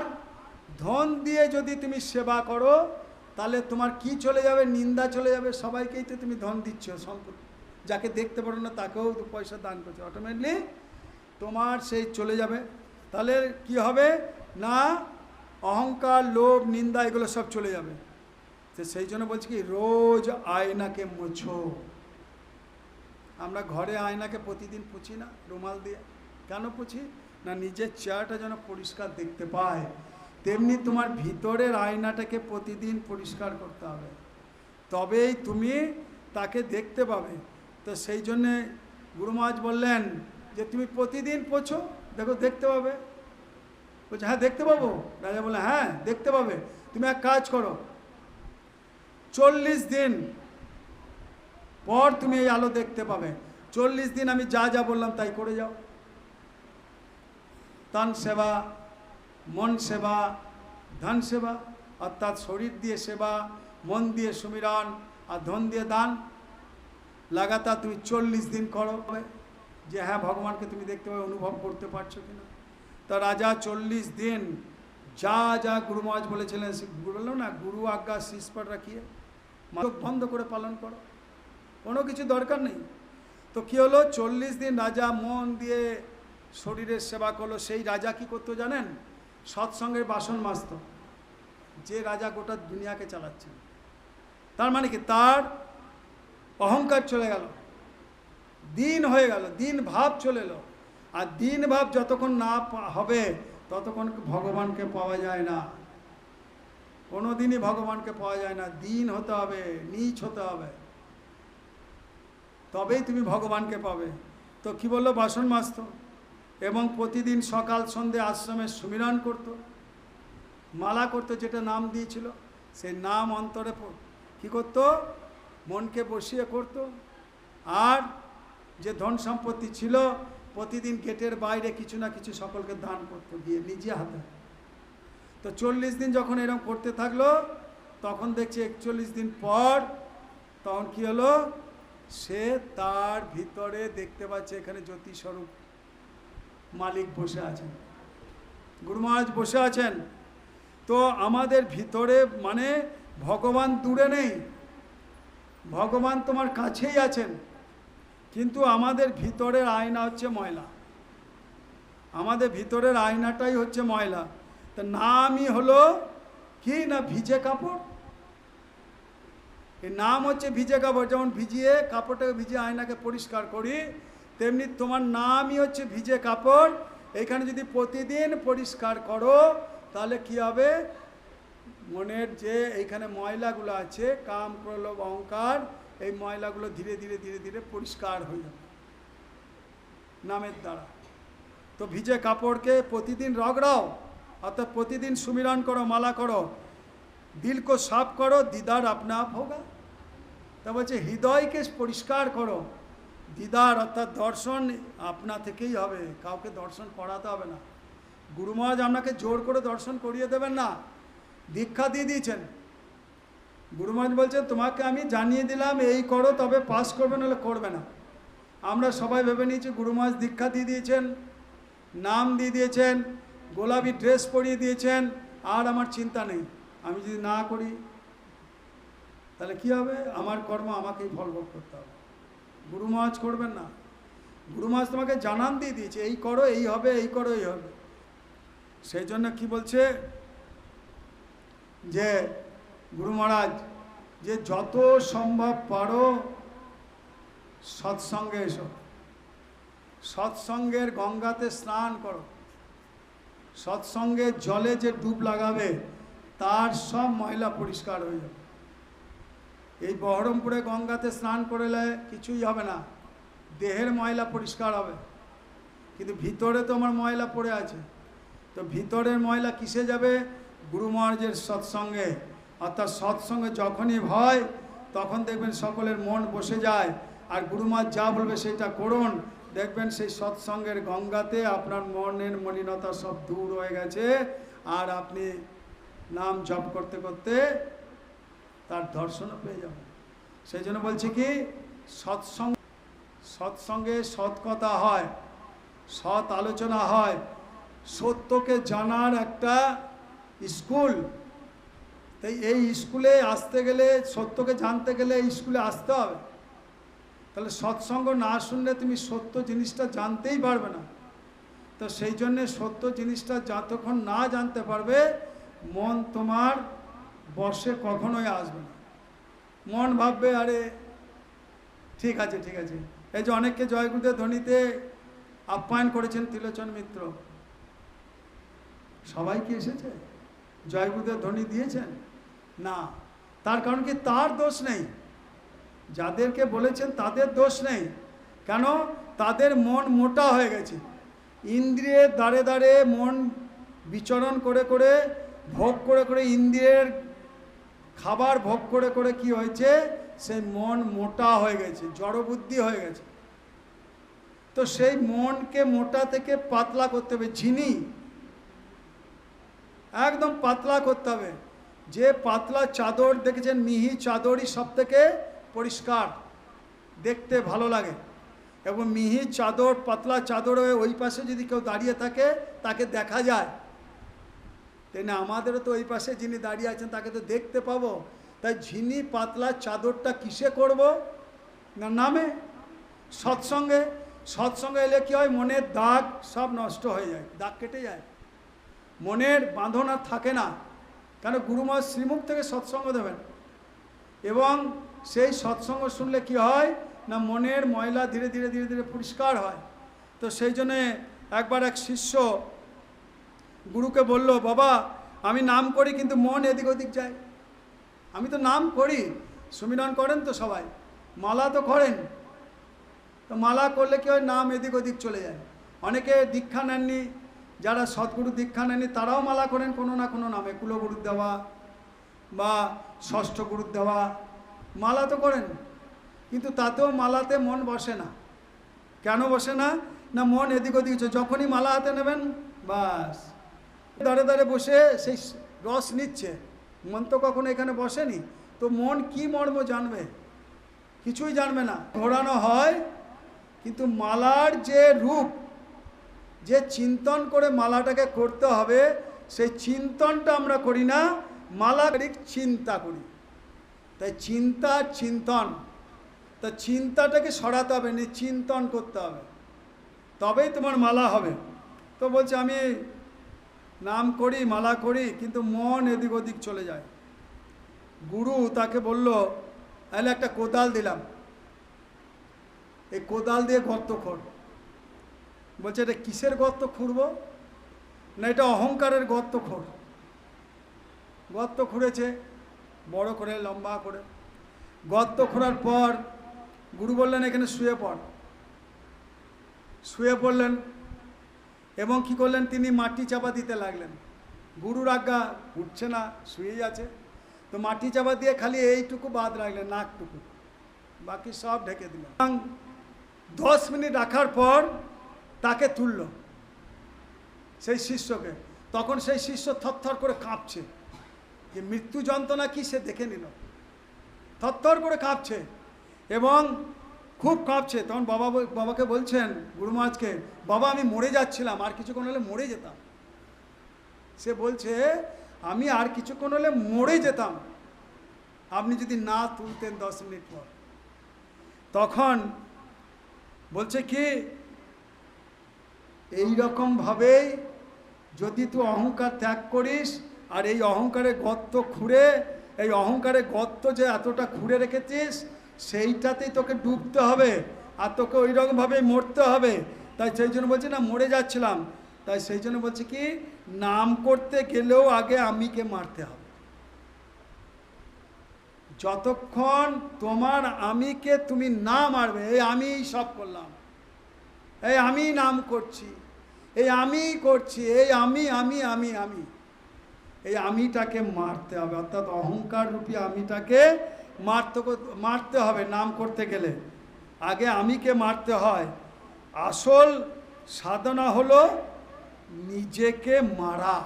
ধন দিয়ে যদি তুমি সেবা করো তাহলে তোমার কি চলে যাবে? নিন্দা চলে যাবে। সবাইকেই তো তুমি ধন দিচ্ছ, সম্পত্তি, যাকে দেখতে পারো না তাকেও 2 পয়সা দান করছো, অটোমেটিকলি তোমার সেই চলে যাবে। তাহলে কি হবে না? অহংকার, লোভ, নিন্দা এগুলো সব চলে যাবে। তো সেই জন্য বলছি কি, রোজ আয়নাকে মোছো। আমরা ঘরে আয়নাকে প্রতিদিন পুছি না রুমাল দিয়ে? কেন পুছি না? নিজের চেহারাটা যেন পরিষ্কার দেখতে পায়। তেমনি তোমার ভিতরের আয়নাটাকে প্রতিদিন পরিষ্কার করতে হবে, তবেই তুমি তাকে দেখতে পাবে। তো সেই জন্যে গুরু মহারাজ বললেন যে তুমি প্রতিদিন পোছো, দেখো দেখতে পাবে। বলছে হ্যাঁ দেখতে পাবো। রাজা বলে হ্যাঁ দেখতে পাবে। তুমি এক কাজ করো, 40 দিন পর তুমি এই আলো দেখতে পাবে। 40 দিন আমি যা যা বললাম তাই করে যাও। তন সেবা, মন সেবা, ধন সেবা, অর্থাৎ শরীর দিয়ে সেবা, মন দিয়ে সুমিরন আর ধন দিয়ে দান। লাগাতার তুমি 40 দিন করো, যে হ্যাঁ ভগবানকে তুমি দেখতে পাবে, অনুভব করতে পারছো কিনা। তা রাজা 40 দিন যা যা গুরু মহারাজ বলেছিলেন, বললো না গুরু আজ্ঞা শিষ পর রাখিয়ে, চোখ বন্ধ করে পালন করো, কোনো কিছু দরকার নেই। তো কী হলো? 40 দিন রাজা মন দিয়ে শরীরের সেবা করলো। সেই রাজা কি করতো জানেন? সৎসঙ্গের বাসন মাজত। যে রাজা গোটা দুনিয়াকে চালাচ্ছেন, তার মানে কি তার অহংকার চলে গেল, দিন হয়ে গেল, দিন ভাব চলে এলো। আর দিন ভাব যতক্ষণ না হবে ততক্ষণ ভগবানকে পাওয়া যায় না। কোনো দিনই ভগবানকে পাওয়া যায় না। দিন হতে হবে, নীচ হতে হবে, তবেই তুমি ভগবানকে পাবে। তো কি বললো? বাসন মাজত এবং প্রতিদিন সকাল সন্ধে আশ্রমে সুমিরন করত, মালা করতো, যেটা নাম দিয়েছিল সেই নাম অন্তরে কি করত? মনকে বসিয়ে করত। আর যে ধন সম্পত্তি ছিল প্রতিদিন গেটের বাইরে কিছু না কিছু সকলকে দান করতো গিয়ে নিজে হাতে। তো 40 দিন যখন এরকম করতে থাকলো, তখন দেখছে 41 দিন পর তখন কি হলো? সে তার ভিতরে দেখতে পাচ্ছে এখানে জ্যোতিস্বরূপ মালিক বসে আছেন, গুরু মহারাজ বসে আছেন। তো আমাদের ভিতরে মানে ভগবান দূরে নেই, ভগবান তোমার কাছেই আছেন, কিন্তু আমাদের ভিতরের আয়না হচ্ছে ময়লা। আমাদের ভিতরের আয়নাটাই হচ্ছে ময়লা। তা নামই হলো কি না? ভিজে কাপড়। এই নাম হচ্ছে ভিজে কাপড়। যেমন ভিজিয়ে কাপড়টাকে ভিজিয়ে আয়নাকে পরিষ্কার করি, তেমনি তোমার নামই হচ্ছে ভিজে কাপড়। এখানে যদি প্রতিদিন পরিষ্কার করো তাহলে কি হবে? মনের যে এইখানে ময়লাগুলো আছে, কাম, ক্রোধ, লোভ, অহংকার, এই ময়লাগুলো ধীরে ধীরে ধীরে ধীরে পরিষ্কার হয়ে যাবে নামের দ্বারা। তো ভিজে কাপড়কে প্রতিদিন রগড়াও, অর্থাৎ প্রতিদিন সুমিরন করো, মালা করো, দিল কো সাফ করো, দিদার আপনা আপ হোগা। তা বলছে হৃদয়কে পরিষ্কার করো, দিদার অর্থাৎ দর্শন আপনা থেকেই হবে, কাউকে দর্শন করাতে হবে না। গুরু মহারাজ আপনাকে জোর করে দর্শন করিয়ে দেবেন না, দীক্ষা দিয়ে দিয়েছেন। গুরু মহারাজ বলছেন তোমাকে আমি জানিয়ে দিলাম এই করো, তবে পাস করবে, নাহলে করবে না। আমরা সবাই ভেবে নিয়েছি গুরু মহারাজ দীক্ষা দিয়ে দিয়েছেন, নাম দিয়ে দিয়েছেন, গোলাপি ড্রেস পরিয়ে দিয়েছেন, আর আমার চিন্তা নেই। আমি যদি না করি তাহলে কি হবে? আমার কর্ম আমাকেই ফল ভোগ করতে হবে। গুরু মহারাজ করবেন না। গুরু মহারাজ তোমাকে জানান দিয়ে দিয়েছে এই করো এই হবে, এই করো এই হবে। সেই জন্য কি বলছে যে গুরু মহারাজ যে যত সম্ভব পারো সৎসঙ্গে এসো, সৎসঙ্গের গঙ্গাতে স্নান করো, সৎসঙ্গের জলে যে ডুব লাগাবে তার সব ময়লা পরিষ্কার হয়ে যাবে। এই বহরমপুরে গঙ্গাতে স্নান করলে কিছুই হবে না, দেহের ময়লা পরিষ্কার হবে, কিন্তু ভিতরে তো আমার ময়লা পড়ে আছে। তো ভিতরের ময়লা কিসে যাবে? গুরু মহারাজের সৎসঙ্গে। অর্থাৎ সৎসঙ্গে যখনই হয় তখন দেখবেন সকলের মন বসে যায়, আর গুরু মহারাজ যা বলবে সেটা করুন, দেখবেন সেই সৎসঙ্গের গঙ্গাতে আপনার মনের মলিনতা সব দূর হয়ে গেছে, আর আপনি নাম জপ করতে করতে তার দর্শনও পেয়ে যাবেন। সেই জন্য বলছি কি সৎসঙ্গে সৎ কথা হয়, সৎ আলোচনা হয়, সত্যকে জানার একটা স্কুল। তাই এই স্কুলে আসতে গেলে, সত্যকে জানতে গেলে এই স্কুলে আসতে হবে। তাহলে সৎসঙ্গ না শুনলে তুমি সত্য জিনিসটা জানতেই পারবে না। তো সেই জন্যে সত্য জিনিসটা যতক্ষণ না জানতে পারবে, মন তোমার বশে কখনোই আসবে না। মন ভাববে আরে ঠিক আছে ঠিক আছে। এই যে অনেককে জয়গুরুদেব ধ্বনিতে আপ্যায়ন করেছেন ত্রিলোচন মিত্র, সবাই কি এসেছে? জয়গুরুদেব ধ্বনি দিয়েছেন না। তার কারণ কি? তার দোষ নেই, যাদেরকে বলেছেন তাদের দোষ নেই। কেন? তাদের মন মোটা হয়ে গেছে। ইন্দ্রিয়ের দ্বারে দ্বারে মন বিচরণ করে করে, ভোগ করে করে, ইন্দ্রিয়ের খাবার ভোগ করে করে কি হয়েছে? সেই মন মোটা হয়ে গেছে, জড়বুদ্ধি হয়ে গেছে। তো সেই মনকে মোটা থেকে পাতলা করতে হবে, ঝিনি একদম পাতলা করতে হবে। যে পাতলা চাদর দেখেছেন, মিহি চাদরই সব থেকে পরিষ্কার, দেখতে ভালো লাগে। এবং মিহি চাদর, পাতলা চাদরে ওই পাশে যদি কেউ দাঁড়িয়ে থাকে তাকে দেখা যায়, তাই না? আমাদেরও তো ওই পাশে যিনি দাঁড়িয়ে আছেন তাকে তো দেখতে পাবো। তাই ঝিনি পাতলা চাদরটা কিসে করব? না নামে, সৎসঙ্গে। সৎসঙ্গে এলে কি হয়? মনের দাগ সব নষ্ট হয়ে যায়, দাগ কেটে যায়, মনের বাঁধন আর থাকে না। কেন? গুরুমা শ্রীমুখ থেকে সৎসঙ্গ দেবেন, এবং সেই সৎসঙ্গ শুনলে কি হয় না, মনের ময়লা ধীরে ধীরে ধীরে ধীরে পরিষ্কার হয়। তো সেই জন্যে একবার এক শিষ্য গুরুকে বলল, বাবা আমি নাম করি কিন্তু মন এদিক ওদিক যায়। আমি তো নাম করি, সুমিরন করেন তো সবাই, মালা তো করেন, তো মালা করলে কি হয়? নাম এদিক ওদিক চলে যায়। অনেকে দীক্ষা নেননি, যারা সদ্গুরু দীক্ষা নেননি তারাও মালা করেন কোনো না কোনো নামে, কুলগুরুর দেওয়া বা ষষ্ঠ গুরুর দেওয়া, মালা তো করেন, কিন্তু তাতেও মালাতে মন বসে না। কেন বসে না? না মন এদিক ওদিক। যখনই মালা হাতে নেবেন বাস দাঁড়ে দাঁড়ে বসে সেই রস নিচ্ছে, মন তো কখনো এখানে বসেনি। তো মন কি মর্ম জানবে? কিছুই জানবে না। ঘোরানো হয়, কিন্তু মালার যে রূপ, যে চিন্তন করে মালাটাকে করতে হবে, সেই চিন্তনটা আমরা করি না, মালার চিন্তা করি। তাই চিন্তা চিন্তন, তা চিন্তাটাকে সরাতে হবে, চিন্তন করতে হবে, তবেই তোমার মালা হবে। তো বলছে আমি নাম করি, মালা করি, কিন্তু মন এদিক ওদিক চলে যায়। গুরু তাকে বলল, তাহলে একটা কোদাল দিলাম, এই কোদাল দিয়ে গর্ত খোঁড়। বলছে এটা কিসের গর্ত খুঁড়ব? না এটা অহংকারের গর্ত খোঁড়। গর্ত খুঁড়েছে বড় করে, লম্বা করে। গর্ত খোঁড়ার পর গুরু বললেন এখানে শুয়ে পড়। শুয়ে পড়লেন এবং কি করলেন? তিনি মাটি চাপা দিতে লাগলেন। গুরুর আজ্ঞা, উঠছে না, শুয়েই আছে। তো মাটি চাপা দিয়ে খালি এইটুকু বাদ রাখলেন, নাকটুকু, বাকি সব ঢেকে দিলেন। 10 মিনিট রাখার পর তাকে তুলল, সেই শিষ্যকে। তখন সেই শিষ্য থরথর করে কাঁপছে, যে মৃত্যু যন্ত্রণা কি সে দেখে নিল। থরথর করে কাঁপছে এবং খুব কাঁপছে। তখন বাবাকে বলছেন, গুরু মহারাজকে, বাবা আমি মরে যাচ্ছিলাম, আর কিছুক্ষণ হলে মরে যেতাম। সে বলছে আমি আর কিছুক্ষণ হলে মরে যেতাম, আপনি যদি না তুলতেন 10 মিনিট পর। তখন বলছে কি, এই রকমভাবেই যদি তুই অহংকার ত্যাগ করিস, আর এই অহংকারে গর্ত খুঁড়ে, এই অহংকারে গর্ত যে এতটা খুঁড়ে রেখেছিস, সেইটাতেই তোকে ডুবতে হবে, আর তোকে ওই রকমভাবেই মরতে হবে। তাই সেই জন্য বলছে না মরে যাচ্ছিলাম, তাই সেই জন্য বলছে কি, নাম করতে গেলেও আগে আমিকে মারতে হবে। যতক্ষণ তোমার আমিকে তুমি না মারবে, এই আমি সব করলাম, এই আমি নাম করছি, এই আমি করছি, এই আমি আমি আমি আমি, এই আমিটাকে মারতে হবে। অর্থাৎ অহংকার রূপী আমিটাকে মারতে হবে। নাম করতে গেলে আগে আমিকে মারতে হয়। আসল সাধনা হলো নিজেকে মারা।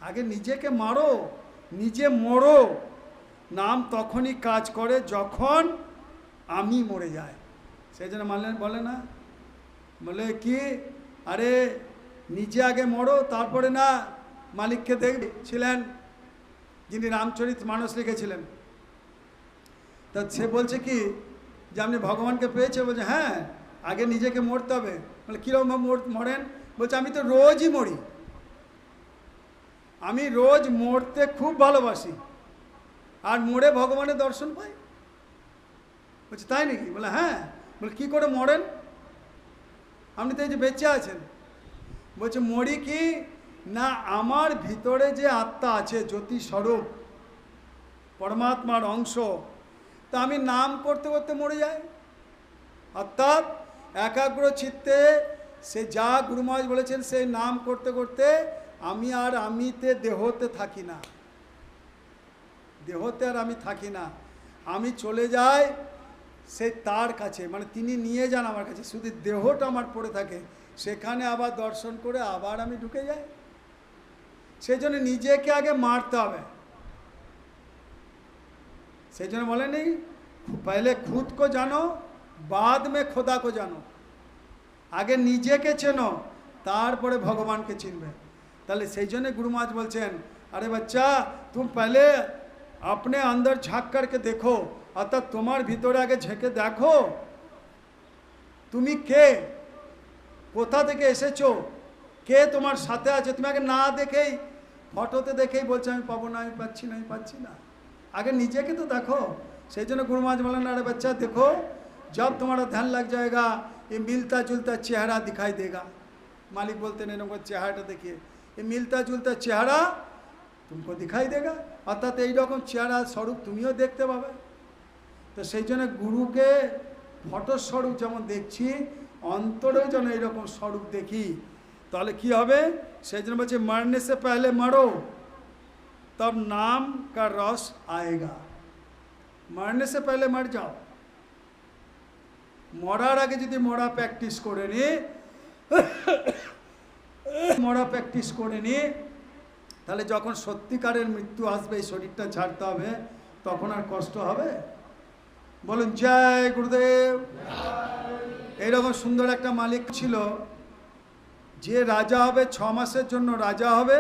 আগে নিজেকে মারো, নিজে মরো। নাম তখনই কাজ করে যখন আমি মরে যায়। সেই জন্য মানলেন, বলে না, বলে কি, আরে নিজে আগে মরো, তারপরে না মালিককে দেখবে। ছিলেন যিনি রামচরিত মানস লিখেছিলেন, তা সে বলছে কি যে আপনি ভগবানকে পেয়েছে? বলছে হ্যাঁ, আগে নিজেকে মরতে হবে। বলে কীরকম মরেন? বলছে আমি তো রোজই মরি, আমি রোজ মরতে খুব ভালোবাসি, আর মরে ভগবানের দর্শন পাই। বলছে তাই নাকি? বলে হ্যাঁ। বলে কী করে মরেন? আপনি তো এই যে বেঁচে আছেন। বলছে মরি কি না, আমার ভিতরে যে আত্মা আছে, জ্যোতি স্বরূপ পরমাত্মার অংশ, তা আমি নাম করতে করতে মরে যাই। অর্থাৎ একাগ্র চিত্তে সে যা গুরু মহারাজ বলেছেন সেই নাম করতে করতে আমি আর আমিতে, দেহতে থাকি না, দেহতে আর আমি থাকি না, আমি চলে যাই সে তার কাছে, মানে তিনি নিয়ে যান আমার কাছে, শুধু দেহটা আমার পড়ে থাকে, সেখানে আবার দর্শন করে আবার আমি ঢুকে যাই। সেই জন্য নিজেকে আগে মারতে হবে। সেই জন্য বলেনি পহলে খুদ কো জানো বাদ মে খোদা কো জানো, আগে নিজেকে চেনো তারপরে ভগবানকে চিনবে। তাহলে সেই জন্য গুরু মহারাজ বলছেন, আরে বাচ্চা तुम पहले अपने अंदर झाँक करके देखो, অর্থাৎ তোমার ভিতরে আগে ঝেঁকে দেখো তুমি কে, কোথা থেকে এসেছো, কে তোমার সাথে আছে। তুমি আগে না দেখেই, ফটোতে দেখেই বলছো আমি পাবো না, আমি পাচ্ছি না, আমি পাচ্ছি না, আগে নিজেকে তো দেখো। সেই জন্য গুরু মহারাজ বলেন, अरे बच्चा देखो जब तुम्हारा ध्यान लग जाएगा ये मिलता जुलता चेहरा दिखाई देगा। मालिक बोलते नहीं ना, चेहराটা देखिए, ये मिलता जुलता चेहरा तुमको दिखाई देगा, অর্থাৎ এই রকম চেহারা স্বরূপ তুমিও দেখতে পাবে। তো সেই জন্য গুরুকে ফটো স্বরূপ যেমন দেখছি, অন্তরেও যেন এইরকম স্বরূপ দেখি, তাহলে কি হবে? সেই জন্য বলছে मरने से पहले मरो तब नाम का रस आएगा। मरने से पहले मर जाओ, মরার আগে যদি মরা প্র্যাকটিস করে নি, মরা প্র্যাকটিস করে নি, তাহলে যখন সত্যিকারের মৃত্যু আসবে, এই শরীরটা ছাড়তে হবে, তখন আর কষ্ট হবে? বলুন জয় গুরুদেব। এইরকম সুন্দর একটা মালিক ছিল, যে রাজা হবে 6 মাসের জন্য রাজা হবে,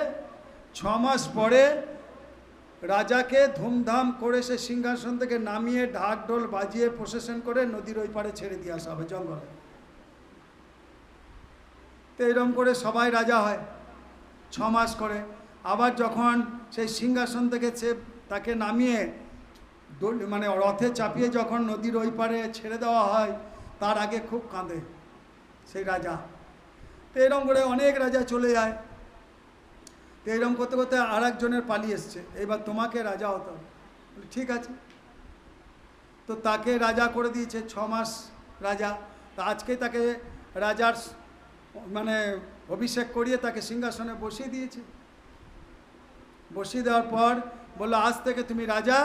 6 মাস পরে রাজাকে ধুমধাম করে সে সিংহাসন থেকে নামিয়ে ঢাক ঢোল বাজিয়ে প্রসেশন করে নদীর ওই পারে ছেড়ে দিয়ে আসা হবে জঙ্গলে। তো এরকম করে সবাই রাজা হয় 6 মাস করে। আবার যখন সেই সিংহাসন থেকে সে তাকে নামিয়ে মানে রথে চাপিয়ে যখন নদীর ওই পারে ছেড়ে দেওয়া হয়, তার আগে খুব কাঁদে সেই রাজা। তো এরকম করে অনেক রাজা চলে যায়। তো এরকম করতে করতে আর একজনের পালি এসছে, এবার তোমাকে রাজা হতে হবে। ঠিক আছে, তো তাকে রাজা করে দিয়েছে, 6 মাস রাজা। তা আজকে তাকে রাজার মানে অভিষেক করিয়ে তাকে সিংহাসনে বসিয়ে দিয়েছে। বসিয়ে দেওয়ার পর বললো আজ থেকে তুমি রাজা,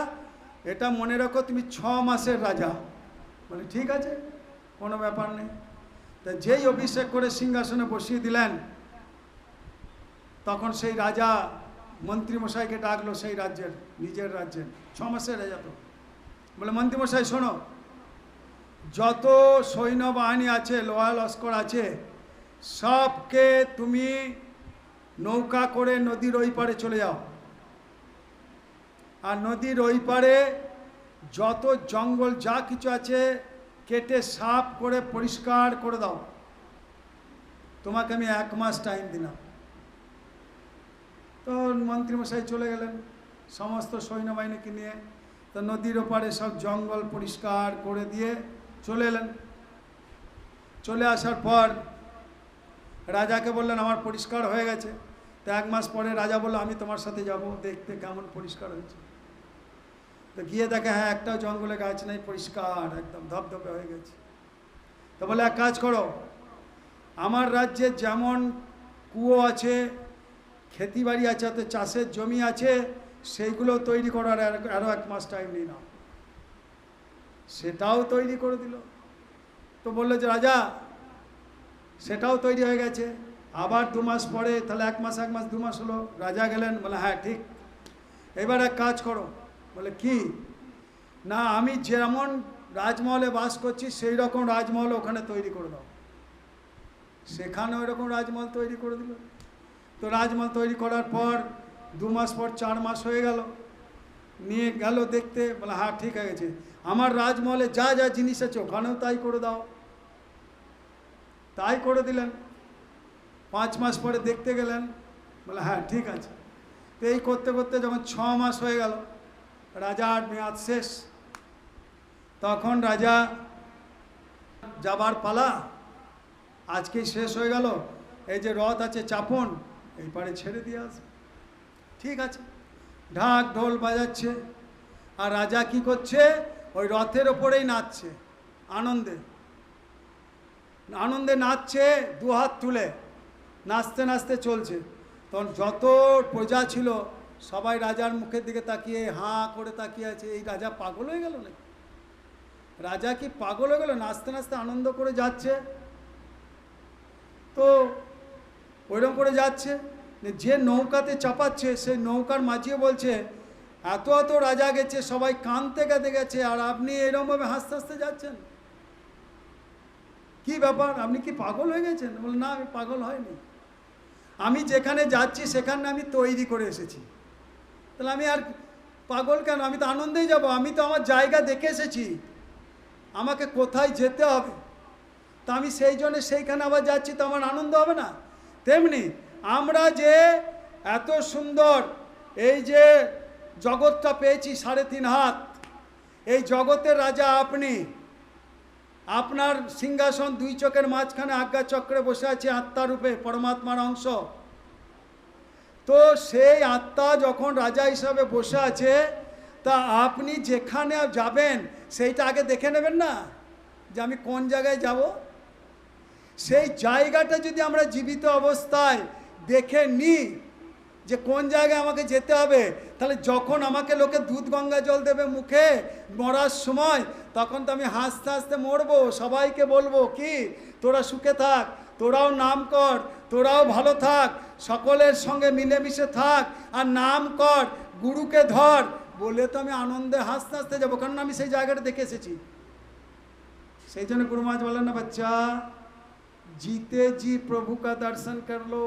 এটা মনে রাখো তুমি 6 মাসের রাজা। বলে ঠিক আছে, কোনো ব্যাপার নেই। তা যেই অভিষেক করে সিংহাসনে বসিয়ে দিলেন, তখন সেই রাজা মন্ত্রীমশাইকে ডাকলো, সেই রাজ্যের, নিজের রাজ্যের 6 মাসের রাজা। তো বলে মন্ত্রীমশাই শোনো, যত সৈন্যবাহিনী আছে, লোহা লস্কর আছে, সবকে তুমি নৌকা করে নদীর ওই পারে চলে যাও, আর নদীর ওই পারে যত জঙ্গল যা কিছু আছে কেটে সাফ করে পরিষ্কার করে দাও, তোমাকে আমি 1 মাস টাইম দিলাম। তো মন্ত্রীমশাই চলে গেলেন সমস্ত সৈন্যবাহিনীকে নিয়ে। তো নদীর ওপারে সব জঙ্গল পরিষ্কার করে দিয়ে চলে এলেন। চলে আসার পর রাজাকে বললেন আমার পরিষ্কার হয়ে গেছে। তো 1 মাস পরে রাজা বলল আমি তোমার সাথে যাব, দেখতে কেমন পরিষ্কার হয়েছে। তো গিয়ে দেখে হ্যাঁ, একটাও জঙ্গলে গাছ নেই, পরিষ্কার একদম ধপধপে হয়ে গেছে। তো বলে এক কাজ করো, আমার রাজ্যে যেমন কুয়ো আছে, খেতি বাড়ি আছে, অর্থাৎ চাষের জমি আছে, সেইগুলো তৈরি করার আরও 1 মাস টাইম নিয়ে নাও। সেটাও তৈরি করে দিল। তো বললো যে রাজা সেটাও তৈরি হয়ে গেছে, আবার 2 মাস পরে, তাহলে 1 মাস 2 মাস হলো। রাজা গেলেন, বলে হ্যাঁ ঠিক, এবার এক কাজ করো। বলে কি না, আমি যেমন রাজমহলে বাস করছি সেই রকম রাজমহল ওখানে তৈরি করে দাও। সেখানে ওই রকম রাজমহল তৈরি করে দিল। তো রাজমহল তৈরি করার পর 2 মাস পর 4 মাস হয়ে গেল, নিয়ে গেল দেখতে, বলে হ্যাঁ ঠিক হয়ে গেছে, আমার রাজমহলে যা যা জিনিস আছে ওখানেও তাই করে দাও। তাই করে দিলেন। 5 মাস পরে দেখতে গেলেন, বলে হ্যাঁ ঠিক আছে। তো এই করতে করতে যখন 6 মাস হয়ে গেল, রাজার মেয়াদ শেষ, তখন রাজা যাবার পালা, আজকেই শেষ হয়ে গেল, এই যে রথ আছে চাপন, এই পারে ছেড়ে দিয়ে আসবে। ঠিক আছে, ঢাক ঢোল বাজাচ্ছে, আর রাজা কি করছে, ওই রথের ওপরেই নাচছে, আনন্দে আনন্দে নাচছে, 2 হাত তুলে নাচতে নাচতে চলছে। তখন যত প্রজা ছিল সবাই রাজার মুখের দিকে তাকিয়ে হাঁ করে তাকিয়ে আছে। এই রাজা পাগল হয়ে গেল নাকি? রাজা কি পাগল হয়ে গেল? নাচতে নাচতে আনন্দ করে যাচ্ছে, তো ওইরকম করে যাচ্ছে, যে নৌকাতে চাপাচ্ছে সেই নৌকার মাঝিও বলছে এত এত রাজা গেছে, সবাই কাঁদতে কাঁদতে গেছে, আর আপনি এরকমভাবে হাসতে হাসতে যাচ্ছেন, কি ব্যাপার, আপনি কি পাগল হয়ে গেছেন? বলে না, আমি পাগল হয়নি, আমি যেখানে যাচ্ছি সেখানে আমি তৈরি করে এসেছি, তাহলে আমি আর পাগল কেন? আমি তো আনন্দেই যাব, আমি তো আমার জায়গা দেখে এসেছি, আমাকে কোথায় যেতে হবে, তা আমি সেই জন্য সেইখানে আবার যাচ্ছি, তো আমার আনন্দ হবে না? তেমনি আমরা যে এত সুন্দর এই যে জগৎটা পেয়েছি 3.5 হাত, এই জগতের রাজা আপনি, আপনার সিংহাসন 2 চোখের মাঝখানে আজ্ঞা চক্রে বসে আছে আত্মারূপে, পরমাত্মার অংশ। তো সেই আত্মা যখন রাজা হিসাবে বসে আছে, তা আপনি যেখানে যাবেন সেইটা আগে দেখে নেবেন না, যে আমি কোন জায়গায় যাব। সেই জায়গাটা যদি আমরা জীবিত অবস্থায় দেখে নিই যে কোন জায়গায় আমাকে যেতে হবে, তাহলে যখন আমাকে লোকে দুধ গঙ্গা জল দেবে মুখে মরার সময়, তখন তো আমি হাসতে হাসতে মরবো, সবাইকে বলবো কি, তোরা সুখে থাক, তোরাও নাম কর, তোরাও ভালো থাক, সকলের সঙ্গে মিলেমিশে থাক, আর নাম কর, গুরুকে ধর, বলে তো আমি আনন্দে হাসতে হাসতে যাবো, কারণ আমি সেই জায়গাটা দেখে এসেছি। সেই জন্য গুরু মহারাজ বলেন না, বাচ্চা जीते जी प्रभु का दर्शन कर लो,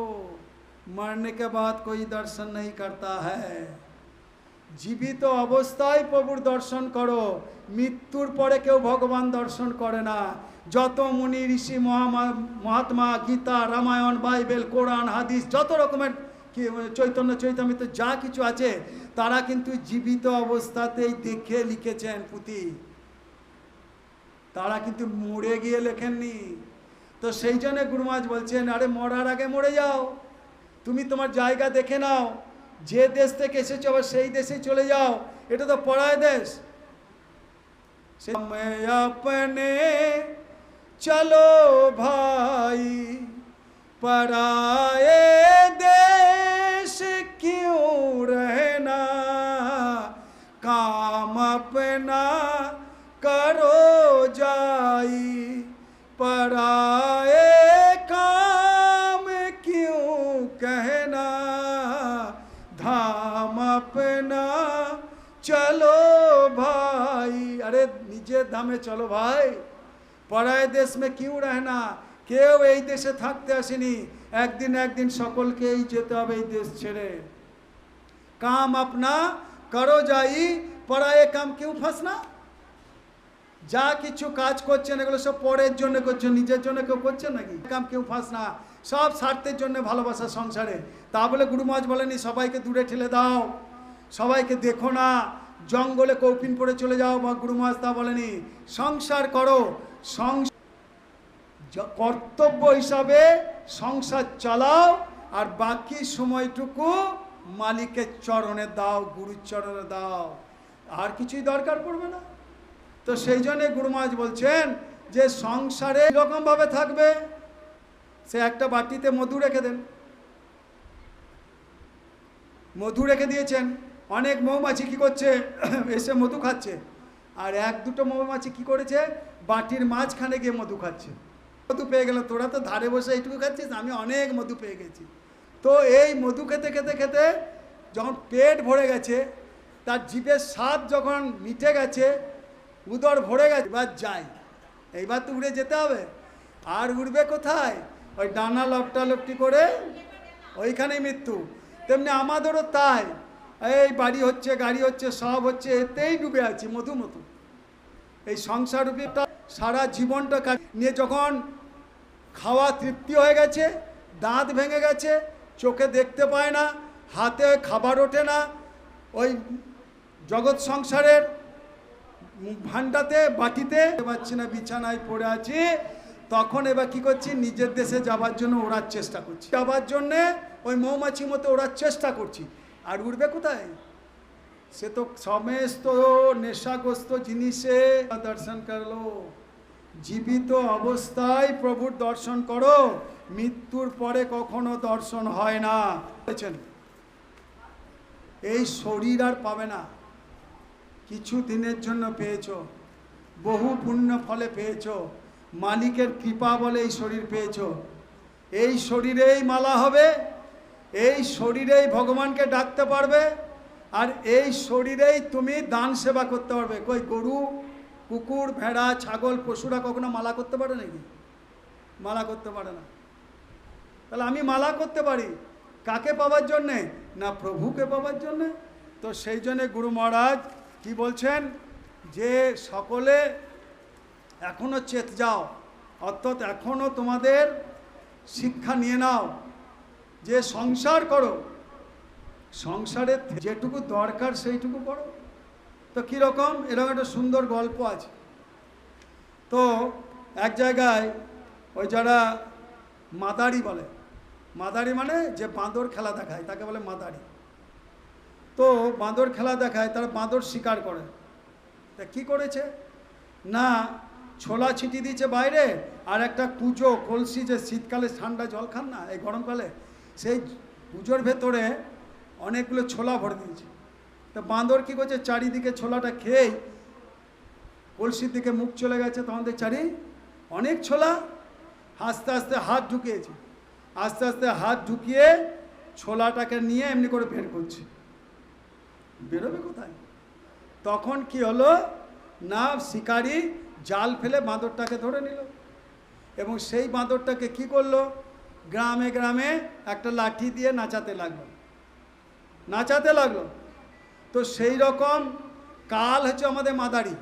मरने के बाद कोई दर्शन नहीं करता है। জীবিত অবস্থায় প্রভুর দর্শন করো, মৃত্যুর পরে কেউ ভগবান দর্শন করে না। যত মুনি ঋষি মহাত্মা, গীতা, রামায়ণ, বাইবেল, কোরআন, হাদিস, যত রকমের চৈতন্য চৈতামৃত যা কিছু আছে, তারা কিন্তু জীবিত অবস্থাতেই দেখে লিখেছেন পুঁথি, তারা কিন্তু মরে গিয়ে লেখেননি। তো সেই জন্য গুরু মহারাজ বলছেন, আরে মরার আগে মরে যাও, তুমি তোমার জায়গা দেখে নাও, যে দেশ থেকে এসেছো আবার সেই দেশে চলে যাও, এটা তো পরায় দেশ। अपने चलो भाई पराए देश क्यों रहना, काम अपना करो जाई, पराए काम क्यों कहना, धाम अपना चलो भाई। अरे निजे धामे चलो भाई, पराए देश में क्यों रहना, কেউ এই দেশে থাকতে আসেনি, একদিন একদিন সকলকেই যেতে হবে এই দেশ ছেড়ে। কাম আপনা করো যাই, পরায়ে কাম কেউ ফাঁসনা। যা কিছু কাজ করছেন এগুলো সব পরের জন্য করছেন, নিজের জন্য কেউ করছেন নাকি? কাম কেউ ফাঁস না, সব স্বার্থের জন্য ভালোবাসা সংসারে। তা বলে গুরু মহারাজ বলেনি সবাইকে দূরে ঠেলে দাও, সবাইকে দেখো না, জঙ্গলে কৌপিন পরে চলে যাও, বা গুরু মহারাজ তা বলেনি। সংসার করো, কর্তব্য হিসাবে সংসার চালাও, আর বাকি সময়টুকু মালিকের চরণে দাও, গুরুর চরণে দাও, আর কিছুই দরকার পড়বে না। তো সেই জন্যে গুরু মহারাজ বলছেন যে সংসারে এরকমভাবে থাকবে, সে একটা বাটিতে মধু রেখে দেন, মধু রেখে দিয়েছেন, অনেক মৌমাছি কি করছে এসে মধু খাচ্ছে, আর 1-2টো মৌমাছি কি করেছে, বাটির মাঝখানে গিয়ে মধু খাচ্ছে। মধু পেয়ে গেল, তোরা তো ধারে বসে এইটুকু খাচ্ছিস, আমি অনেক মধু পেয়ে গেছি। তো এই মধু খেতে খেতে খেতে যখন পেট ভরে গেছে, তার জিভের স্বাদ যখন মিটে গেছে, উদর ভরে গেছে, এবার যাই, এইবার তো উড়ে যেতে হবে। আর উড়বে কোথায়? ওই ডানা লপটালপটি করে ওইখানেই মৃত্যু। তেমনি আমাদেরও তাই, এই বাড়ি হচ্ছে, গাড়ি হচ্ছে, সব হচ্ছে, এতেই ডুবে আছি মধু মধু। এই সংসার রূপীটা সারা জীবনটা নিয়ে যখন খাওয়া তৃপ্তি হয়ে গেছে, দাঁত ভেঙে গেছে, চোখে দেখতে পায় না, হাতে খাবার ওঠে না, ওই জগৎ সংসারের ভান্ডাতে বাটিতে পাচ্ছি না, বিছানায় পড়ে আছি, তখন এবার কি করছি? নিজের দেশে যাবার জন্য ওড়ার চেষ্টা করছি, যাবার জন্যে ওই মৌমাছি মতো ওড়ার চেষ্টা করছি। আর উড়বে কোথায়? সে তো সমস্ত নেশাগ্রস্ত জিনিসে দর্শন করলো। জীবিত অবস্থায় প্রভুর দর্শন করো, মৃত্যুর পরে কখনো দর্শন হয় না। এই শরীর আর পাবে না, কিছু দিনের জন্য পেয়েছো, বহু পুণ্য ফলে পেয়েছো, মালিকের কৃপা বলে এই শরীর পেয়েছো। এই শরীরেই মালা হবে, এই শরীরেই ভগবানকে ডাকতে পারবে, আর এই শরীরেই তুমি দান সেবা করতে পারবে। কই গরু, কুকুর, ভেড়া, ছাগল, পশুরা কখনো মালা করতে পারে নাকি? মালা করতে পারে না। তাহলে আমি মালা করতে পারি কাকে পাওয়ার জন্যে? না, প্রভুকে পাওয়ার জন্যে। তো সেই জন্যে গুরু মহারাজ কি বলছেন? যে সকলে এখনো চেত যাও, অর্থাৎ এখনো তোমাদের শিক্ষা নিয়ে নাও, যে সংসার করো, সংসারের যেটুকু দরকার সেইটুকু করো। তো কীরকম? এরকম একটা সুন্দর গল্প আছে। তো এক জায়গায় ওই যারা মাদারি বলে, মাদারি মানে যে বাঁদর খেলা দেখায় তাকে বলে মাদারি। তো বাঁদর খেলা দেখায়, তারা বাঁদর শিকার করে। তা কী করেছে না, ছোলা ছিটি দিয়েছে বাইরে, আর একটা কুঁজো কলসি, যে শীতকালে ঠান্ডা জল খান না, এই গরমকালে, সেই কুঁজোর ভেতরে অনেকগুলো ছোলা ভরে দিয়েছে। তা বাঁদর কী করছে? চারিদিকে ছোলাটা খেয়েই কলসির দিকে মুখ চলে গেছে, তখন চারি অনেক ছোলা। আস্তে আস্তে হাত ঢুকিয়েছে, আস্তে আস্তে হাত ঢুকিয়ে ছোলাটাকে নিয়ে এমনি করে বের করছে। বেরোবে কোথায়? তখন কি হলো না, শিকারি জাল ফেলে বাঁদরটাকে ধরে নিল, এবং সেই বাঁদরটাকে কি করলো? গ্রামে গ্রামে একটা লাঠি দিয়ে নাচাতে লাগলো, নাচাতে লাগলো। তো সেই রকম কাল হচ্ছে আমাদের মাদারি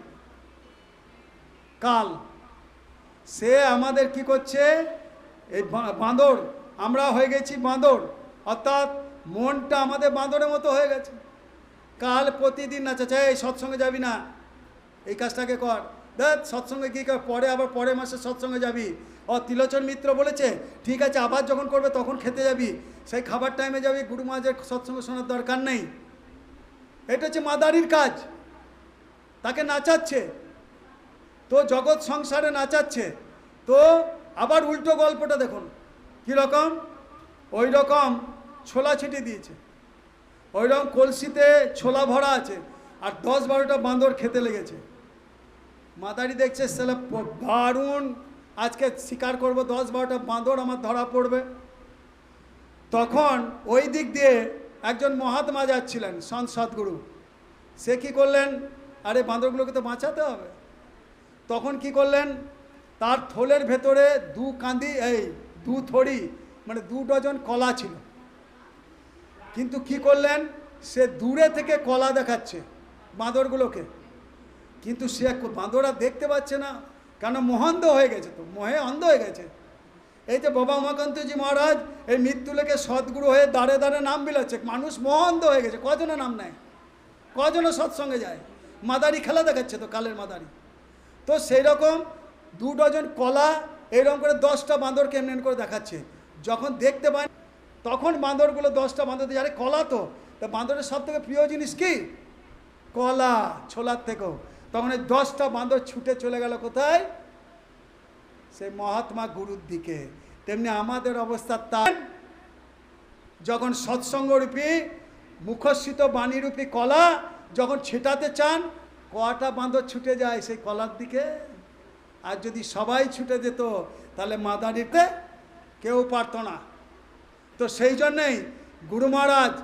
কাল। সে আমাদের কি করছে? এই বাঁদর, আমরা হয়ে গেছি বাঁদর, অর্থাৎ মনটা আমাদের বাঁদরের মতো হয়ে গেছে। কাল প্রতিদিন নাচাচ্ছে, এই সৎসঙ্গে যাবি না, এই কাজটাকে কর, দেখ সৎসঙ্গে কী কর, পরে আবার পরের মাসে সৎসঙ্গে যাবি। ত্রিলোচন মিত্র বলেছে ঠিক আছে, আবার যখন করবে তখন খেতে যাবি, সেই খাবার টাইমে যাবি, গুরু মহারাজের সৎসঙ্গ শোনার দরকার নেই। এটা হচ্ছে মাদারির কাজ, তাকে নাচাচ্ছে। তো জগৎ সংসারে নাচাচ্ছে। তো আবার উল্টো গল্পটা দেখুন কীরকম, ওই রকম ছোলা ছিটি দিয়েছে, ওই রকম কলসিতে ছোলা ভরা আছে, আর 10-12টা বাঁদর খেতে লেগেছে। মাদারি দেখছে সেটা দারুণ, আজকে শিকার করবো, 10-12টা বাঁদর আমার ধরা পড়বে। তখন ওই দিক দিয়ে একজন মহাত্মা যাচ্ছিলেন, সন্ত সদ্গুরু। সে কী করলেন? আরে বাঁদরগুলোকে তো বাঁচাতে হবে। তখন কি করলেন? তার থলের ভেতরে 2 থড়ি মানে 2 ডজন কলা ছিল। কিন্তু কি করলেন? সে দূরে থেকে কলা দেখাচ্ছে বাঁদরগুলোকে, কিন্তু সে বাঁদরা দেখতে পাচ্ছে না, কেন মোহান্ধ হয়ে গেছে, তো মোহে অন্ধ হয়ে গেছে। এই যে বাবা উমাকান্তজি মহারাজ এই মৃত্যু লেগে সদ্গুরু হয়ে দাঁড়ে দাঁড়ে নাম বিলাচ্ছে, মানুষ মোহান্ধ হয়ে গেছে, কজনে নাম নেয়, কজনে সৎসঙ্গে যায়, মাদারি খেলা দেখাচ্ছে তো, কালের মাদারি। তো সেই রকম 2 ডজন কলা এইরকম করে 10টা বাঁদরকে এমনি করে দেখাচ্ছে। যখন দেখতে পায় তখন বাঁদরগুলো 10টা বাঁদর দিয়ে, আরে কলা তো, তা বাঁদরের সব থেকে প্রিয় জিনিস কি? কলা, ছোলার থেকেও। তখন এই 10টা বাঁদর ছুটে চলে গেল কোথায়? সেই মহাত্মা গুরুর দিকে। তেমনি আমাদের অবস্থা তাই, যখন সৎসঙ্গরূপী মুখস্থিত বাণীরূপী কলা যখন ছেটাতে চান, কটা বাঁদর ছুটে যায় সেই কলার দিকে। আর যদি সবাই ছুটে যেত তাহলে মাদারিতে কেউ পারত না। তো সেই জন্যেই গুরু মহারাজ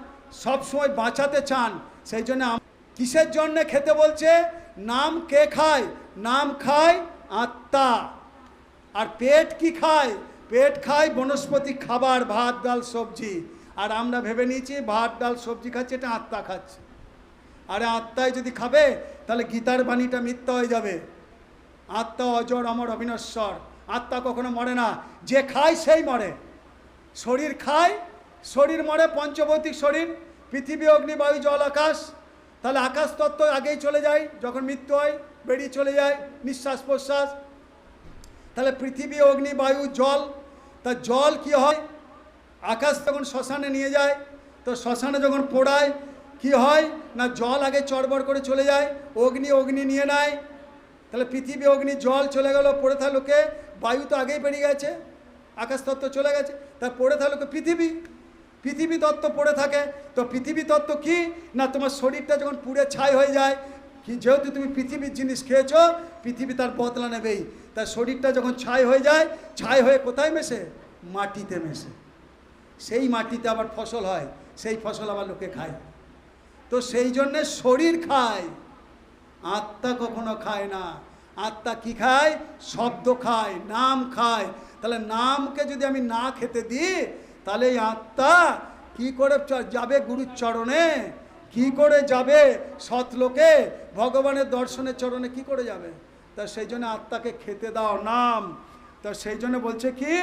সবসময় বাঁচাতে চান। সেই জন্য কিসের জন্য খেতে বলছে? নাম কে খায়? নাম খায় আত্মা। আর পেট কি খায়? পেট খায় বনস্পতি খাবার, ভাত ডাল সবজি। আর আমরা ভেবে নিয়েছি ভাত ডাল সবজি খাচ্ছে, এটা আত্মা খাচ্ছে। আরে আত্মায় যদি খাবে তাহলে গীতার বাণীটা মিথ্যা হয়ে যাবে। আত্মা অজর অমর অবিনশ্বর, আত্মা কখনো মরে না, যে খায় সেই মরে। শরীর খায়, শরীর মরে, পঞ্চভৌতিক শরীর, পৃথিবী অগ্নি বায়ু জল আকাশ। তাহলে আকাশ তত্ত্ব আগেই চলে যায়, যখন মৃত্যু হয় বেরিয়ে চলে যায় নিঃশ্বাস প্রশ্বাস। তাহলে পৃথিবী অগ্নি বায়ু জল, তা জল কি হয়? আকাশ যখন শ্মশানে নিয়ে যায়, তো শ্মশানে যখন পোড়ায় কি হয় না, জল আগে চড়বড় করে চলে যায়, অগ্নি নিয়ে নেয়। তাহলে পৃথিবী অগ্নি জল চলে গেল, পড়ে থাকলো কে? বায়ু তো আগেই বেরিয়ে গেছে, আকাশ তত্ত্ব চলে গেছে, তার পড়ে থাকলো কে? পৃথিবী তত্ত্ব পড়ে থাকে। তো পৃথিবী তত্ত্ব কি না, তোমার শরীরটা যখন পুড়ে ছাই হয়ে যায়, কি যেহেতু তুমি পৃথিবীর জিনিস খেয়েছো, পৃথিবী তার বদলা নেবেই। তার শরীরটা যখন ছাই হয়ে যায়, ছাই হয়ে কোথায় মেশে? মাটিতে মেশে। সেই মাটিতে আবার ফসল হয়, সেই ফসল আবার লোকে খায়। তো সেই জন্যে শরীর খায়, আত্মা কখনো খায় না। আত্মা কি খায়? শব্দ খায়, নাম খায়। তাহলে নামকে যদি আমি না খেতে দিই, তাহলে এই আত্মা কি করে যাবে গুরুর চরণে? কি করে যাবে সৎলোকে? ভগবানের দর্শনের চরণে কি করে যাবে? তা সেই জন্য আত্মাকে খেতে দাও নাম। তা সেই জন্য বলছে কি,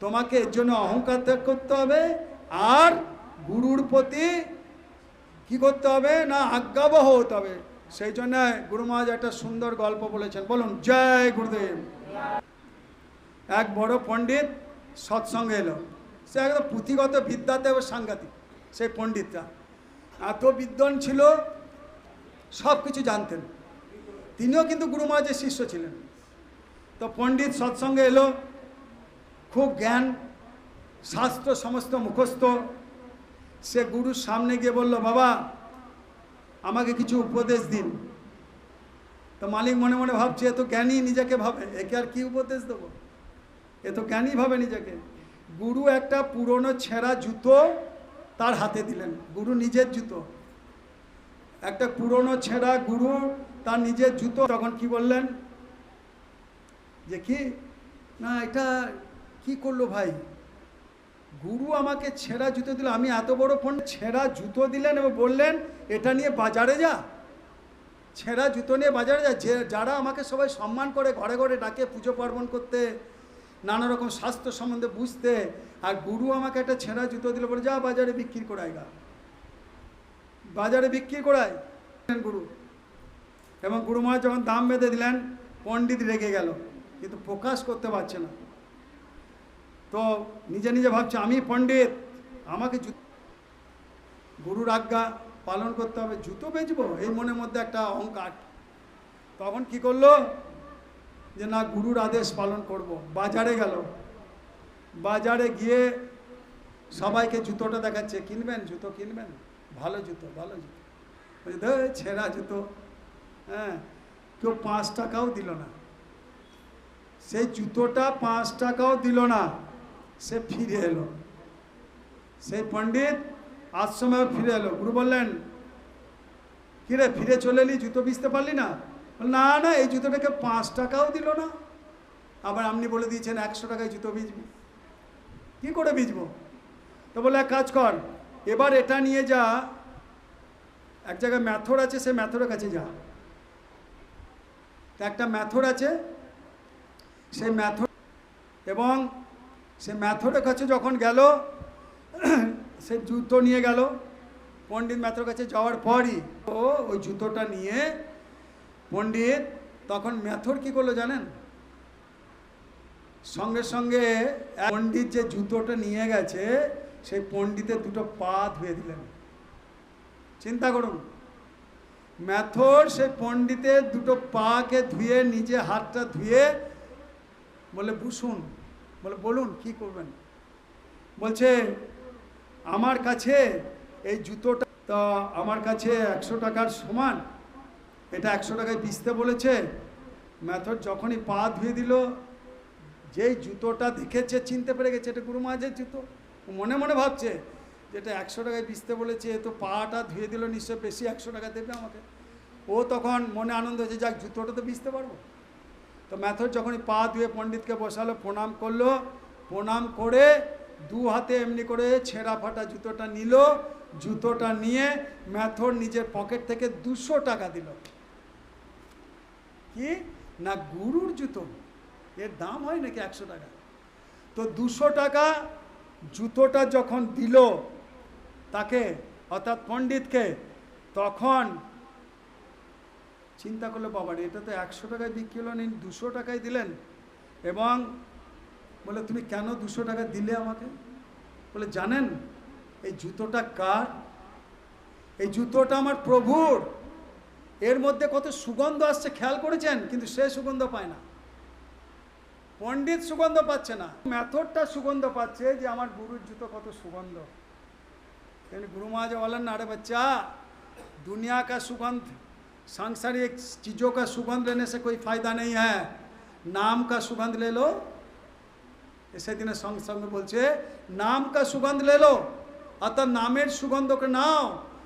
তোমাকে এর জন্য অহংকার ত্যাগ করতে হবে, আর গুরুর প্রতি কি করতে হবে না, আজ্ঞাবহ হতে হবে। সেই জন্য গুরু মহারাজ একটা সুন্দর গল্প বলেছেন, বলুন জয় গুরুদেব। এক বড় পণ্ডিত সৎসঙ্গে এলো, সে একদম পুঁথিগত বিদ্যাতে সাংঘাতিক। সেই পণ্ডিতটা এত বিদ্বান ছিল, সব কিছু জানতেন। তিনিও কিন্তু গুরু মহারাজের শিষ্য ছিলেন। তো পণ্ডিত সৎসঙ্গে এলো, খুব জ্ঞান, শাস্ত্র সমস্ত মুখস্থ। সে গুরুর সামনে গিয়ে বলল, বাবা আমাকে কিছু উপদেশ দিন। তো মালিক মনে মনে ভাবছে, এ তো জ্ঞানী নিজেকে ভাবে, একে আর কি উপদেশ দেবো, এ তো জ্ঞানী ভাবে নিজেকে। গুরু একটা পুরনো ছেঁড়া জুতো তার হাতে দিলেন, গুরু নিজের জুতো, একটা পুরনো ছেঁড়া গুরু তার নিজের জুতো। তখন কি বললেন যে কি না, এটা কি করলো ভাই, গুরু আমাকে ছেঁড়া জুতো দিল, আমি এত বড় ছেঁড়া জুতো দিলেন এবং বললেন এটা নিয়ে বাজারে যা, ছেঁড়া জুতো নিয়ে বাজারে যা। যে যারা আমাকে সবাই সম্মান করে, ঘরে ঘরে ডাকে পুজো পার্বণ করতে, নানা রকম স্বাস্থ্য সম্বন্ধে বুঝতে, আর গুরু আমাকে একটা ছেঁড়া জুতো দিল, বলে যা বাজারে বিক্রি করায়, গা বাজারে বিক্রি করায় গুরু। এবং গুরু মহারাজ যখন দাম বেঁধে দিলেন, পণ্ডিত রেগে গেল, কিন্তু প্রকাশ করতে পারছে না। তো নিজে নিজে ভাবছে আমি পণ্ডিত, আমাকে গুরুর আজ্ঞা পালন করতে হবে, জুতো বেচবো, এই মনের মধ্যে একটা অহংকার। তখন কি করলো যে না, গুরুর আদেশ পালন করব। বাজারে গেল, বাজারে গিয়ে সবাইকে জুতোটা দেখাচ্ছে, কিনবেন জুতো, কিনবেন, ভালো জুতো, ভালো জুতো। বলছে ছেঁড়া জুতো, হ্যাঁ। কেউ 5 টাকাও দিল না, সেই জুতোটা 5 টাকাও দিল না। সে ফিরে এলো, সেই পণ্ডিত আশ্রমে ফিরে এলো। গুরু বললেন, কিরে ফিরে চলে এলি, জুতো বেচতে পারলি না? না না, এই জুতোটাকে 5 টাকাও দিল না, আবার আপনি বলে দিয়েছেন 100 টাকায় জুতো বেচবি, কি করে বেচবো? তো বলে এক কাজ কর, এবার এটা নিয়ে যা, এক জায়গায় ম্যাথর আছে, সে ম্যাথরের কাছে যা। একটা ম্যাথর আছে, সেই ম্যাথর, এবং সে ম্যাথরের কাছে যখন গেল, সে জুতো নিয়ে গেল। পণ্ডিত ম্যাথরের কাছে যাওয়ার পরই ওই জুতোটা নিয়ে পণ্ডিত, তখন ম্যাথর কি করলো জানেন, সঙ্গে সঙ্গে পণ্ডিত যে জুতোটা নিয়ে গেছে, সেই পণ্ডিতের 2টো পা ধুয়ে দিলেন। চিন্তা করুন, ম্যাথর সেই পণ্ডিতের 2টো পাকে ধুয়ে, নিজে হাতটা ধুয়ে বলে বসুন, বলে বলুন কি করবেন। বলছে আমার কাছে এই জুতোটা, তা আমার কাছে 100 টাকার সমান, এটা 100 টাকায় বেচতে বলেছে। ম্যাথর যখনই পা ধুয়ে দিল, যেই জুতোটা দেখেছে চিনতে পেরে গেছে এটা গুরু মহারাজের জুতো। মনে মনে ভাবছে যেটা 100 টাকায় বিচতে বলেছে, এ তো পাটা ধুয়ে দিল, নিশ্চয় বেশি 100 টাকা দেবে আমাকে। ও তখন মনে আনন্দ হচ্ছে, যাক জুতোটা তো বিচতে পারবো। তো ম্যাথর যখনই পা ধুয়ে পণ্ডিতকে বসালো, প্রণাম করলো, প্রণাম করে দু হাতে এমনি করে ছেঁড়া ফাটা জুতোটা নিল। জুতোটা নিয়ে ম্যাথর নিজের পকেট থেকে 200 টাকা দিল। কি না, গুরুর জুতো, এর দাম হয় নাকি 100 টাকা? তো 200 টাকা জুতোটা যখন দিল তাকে, অর্থাৎ পণ্ডিতকে, তখন চিন্তা করলো, বাবা এটা তো 100 টাকায় বিক্রি হলো, 200 টাকায় দিলেন। এবং বলে, তুমি কেন 200 টাকা দিলে আমাকে? বলে, জানেন এই জুতোটা কার? এই জুতোটা আমার প্রভুর। এর মধ্যে কত সুগন্ধ আসছে খেয়াল করেছেন? কিন্তু সে সুগন্ধ পায় না, পণ্ডিত সুগন্ধ পাচ্ছে না, ম্যাথরটা সুগন্ধ পাচ্ছে যে আমার গুরুর জুতো কত সুগন্ধ। गुरु महाराज बोलन ना, अरे बच्चा, दुनिया का सुगंध, सांसारिक चीज़ों का सुगंध लेने से कोई फायदा नहीं है, नाम का सुगंध ले लो। ऐसे दिन संग संग बोलছে नाम का सुगंध ले लो, अतः नामेर सुगंध के नाও,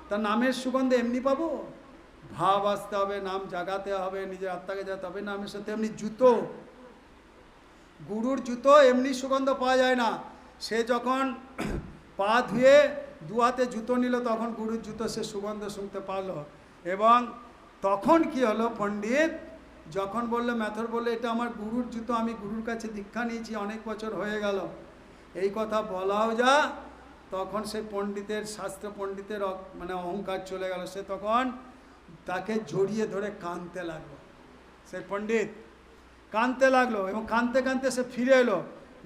তা নামের সুগন্ধ এমনি পাবো? ভাব আসতে হবে, নাম জাগাতে হবে, নিজের আত্মাকে যাতে হবে নামের সাথে। এমনি জুতো, গুরুর জুতো এমনি সুগন্ধ পাওয়া যায় না। সে যখন পা ধুয়ে দু হাতে জুতো নিল, তখন গুরুর জুতো সে সুগন্ধ শুনতে পারলো। এবং তখন কি হলো, পণ্ডিত যখন বললো, ম্যাথর বললো, এটা আমার গুরুর জুতো, আমি গুরুর কাছে দীক্ষা নিয়েছি, অনেক বছর হয়ে গেল, এই কথা বলাও যা, তখন সে পণ্ডিতের, শাস্ত্র পণ্ডিতের মানে অহংকার চলে গেল। সে তখন তাকে জড়িয়ে ধরে কাঁদতে লাগলো। সে পণ্ডিত কাঁদতে লাগলো, এবং কাঁদতে কাঁদতে সে ফিরে এলো।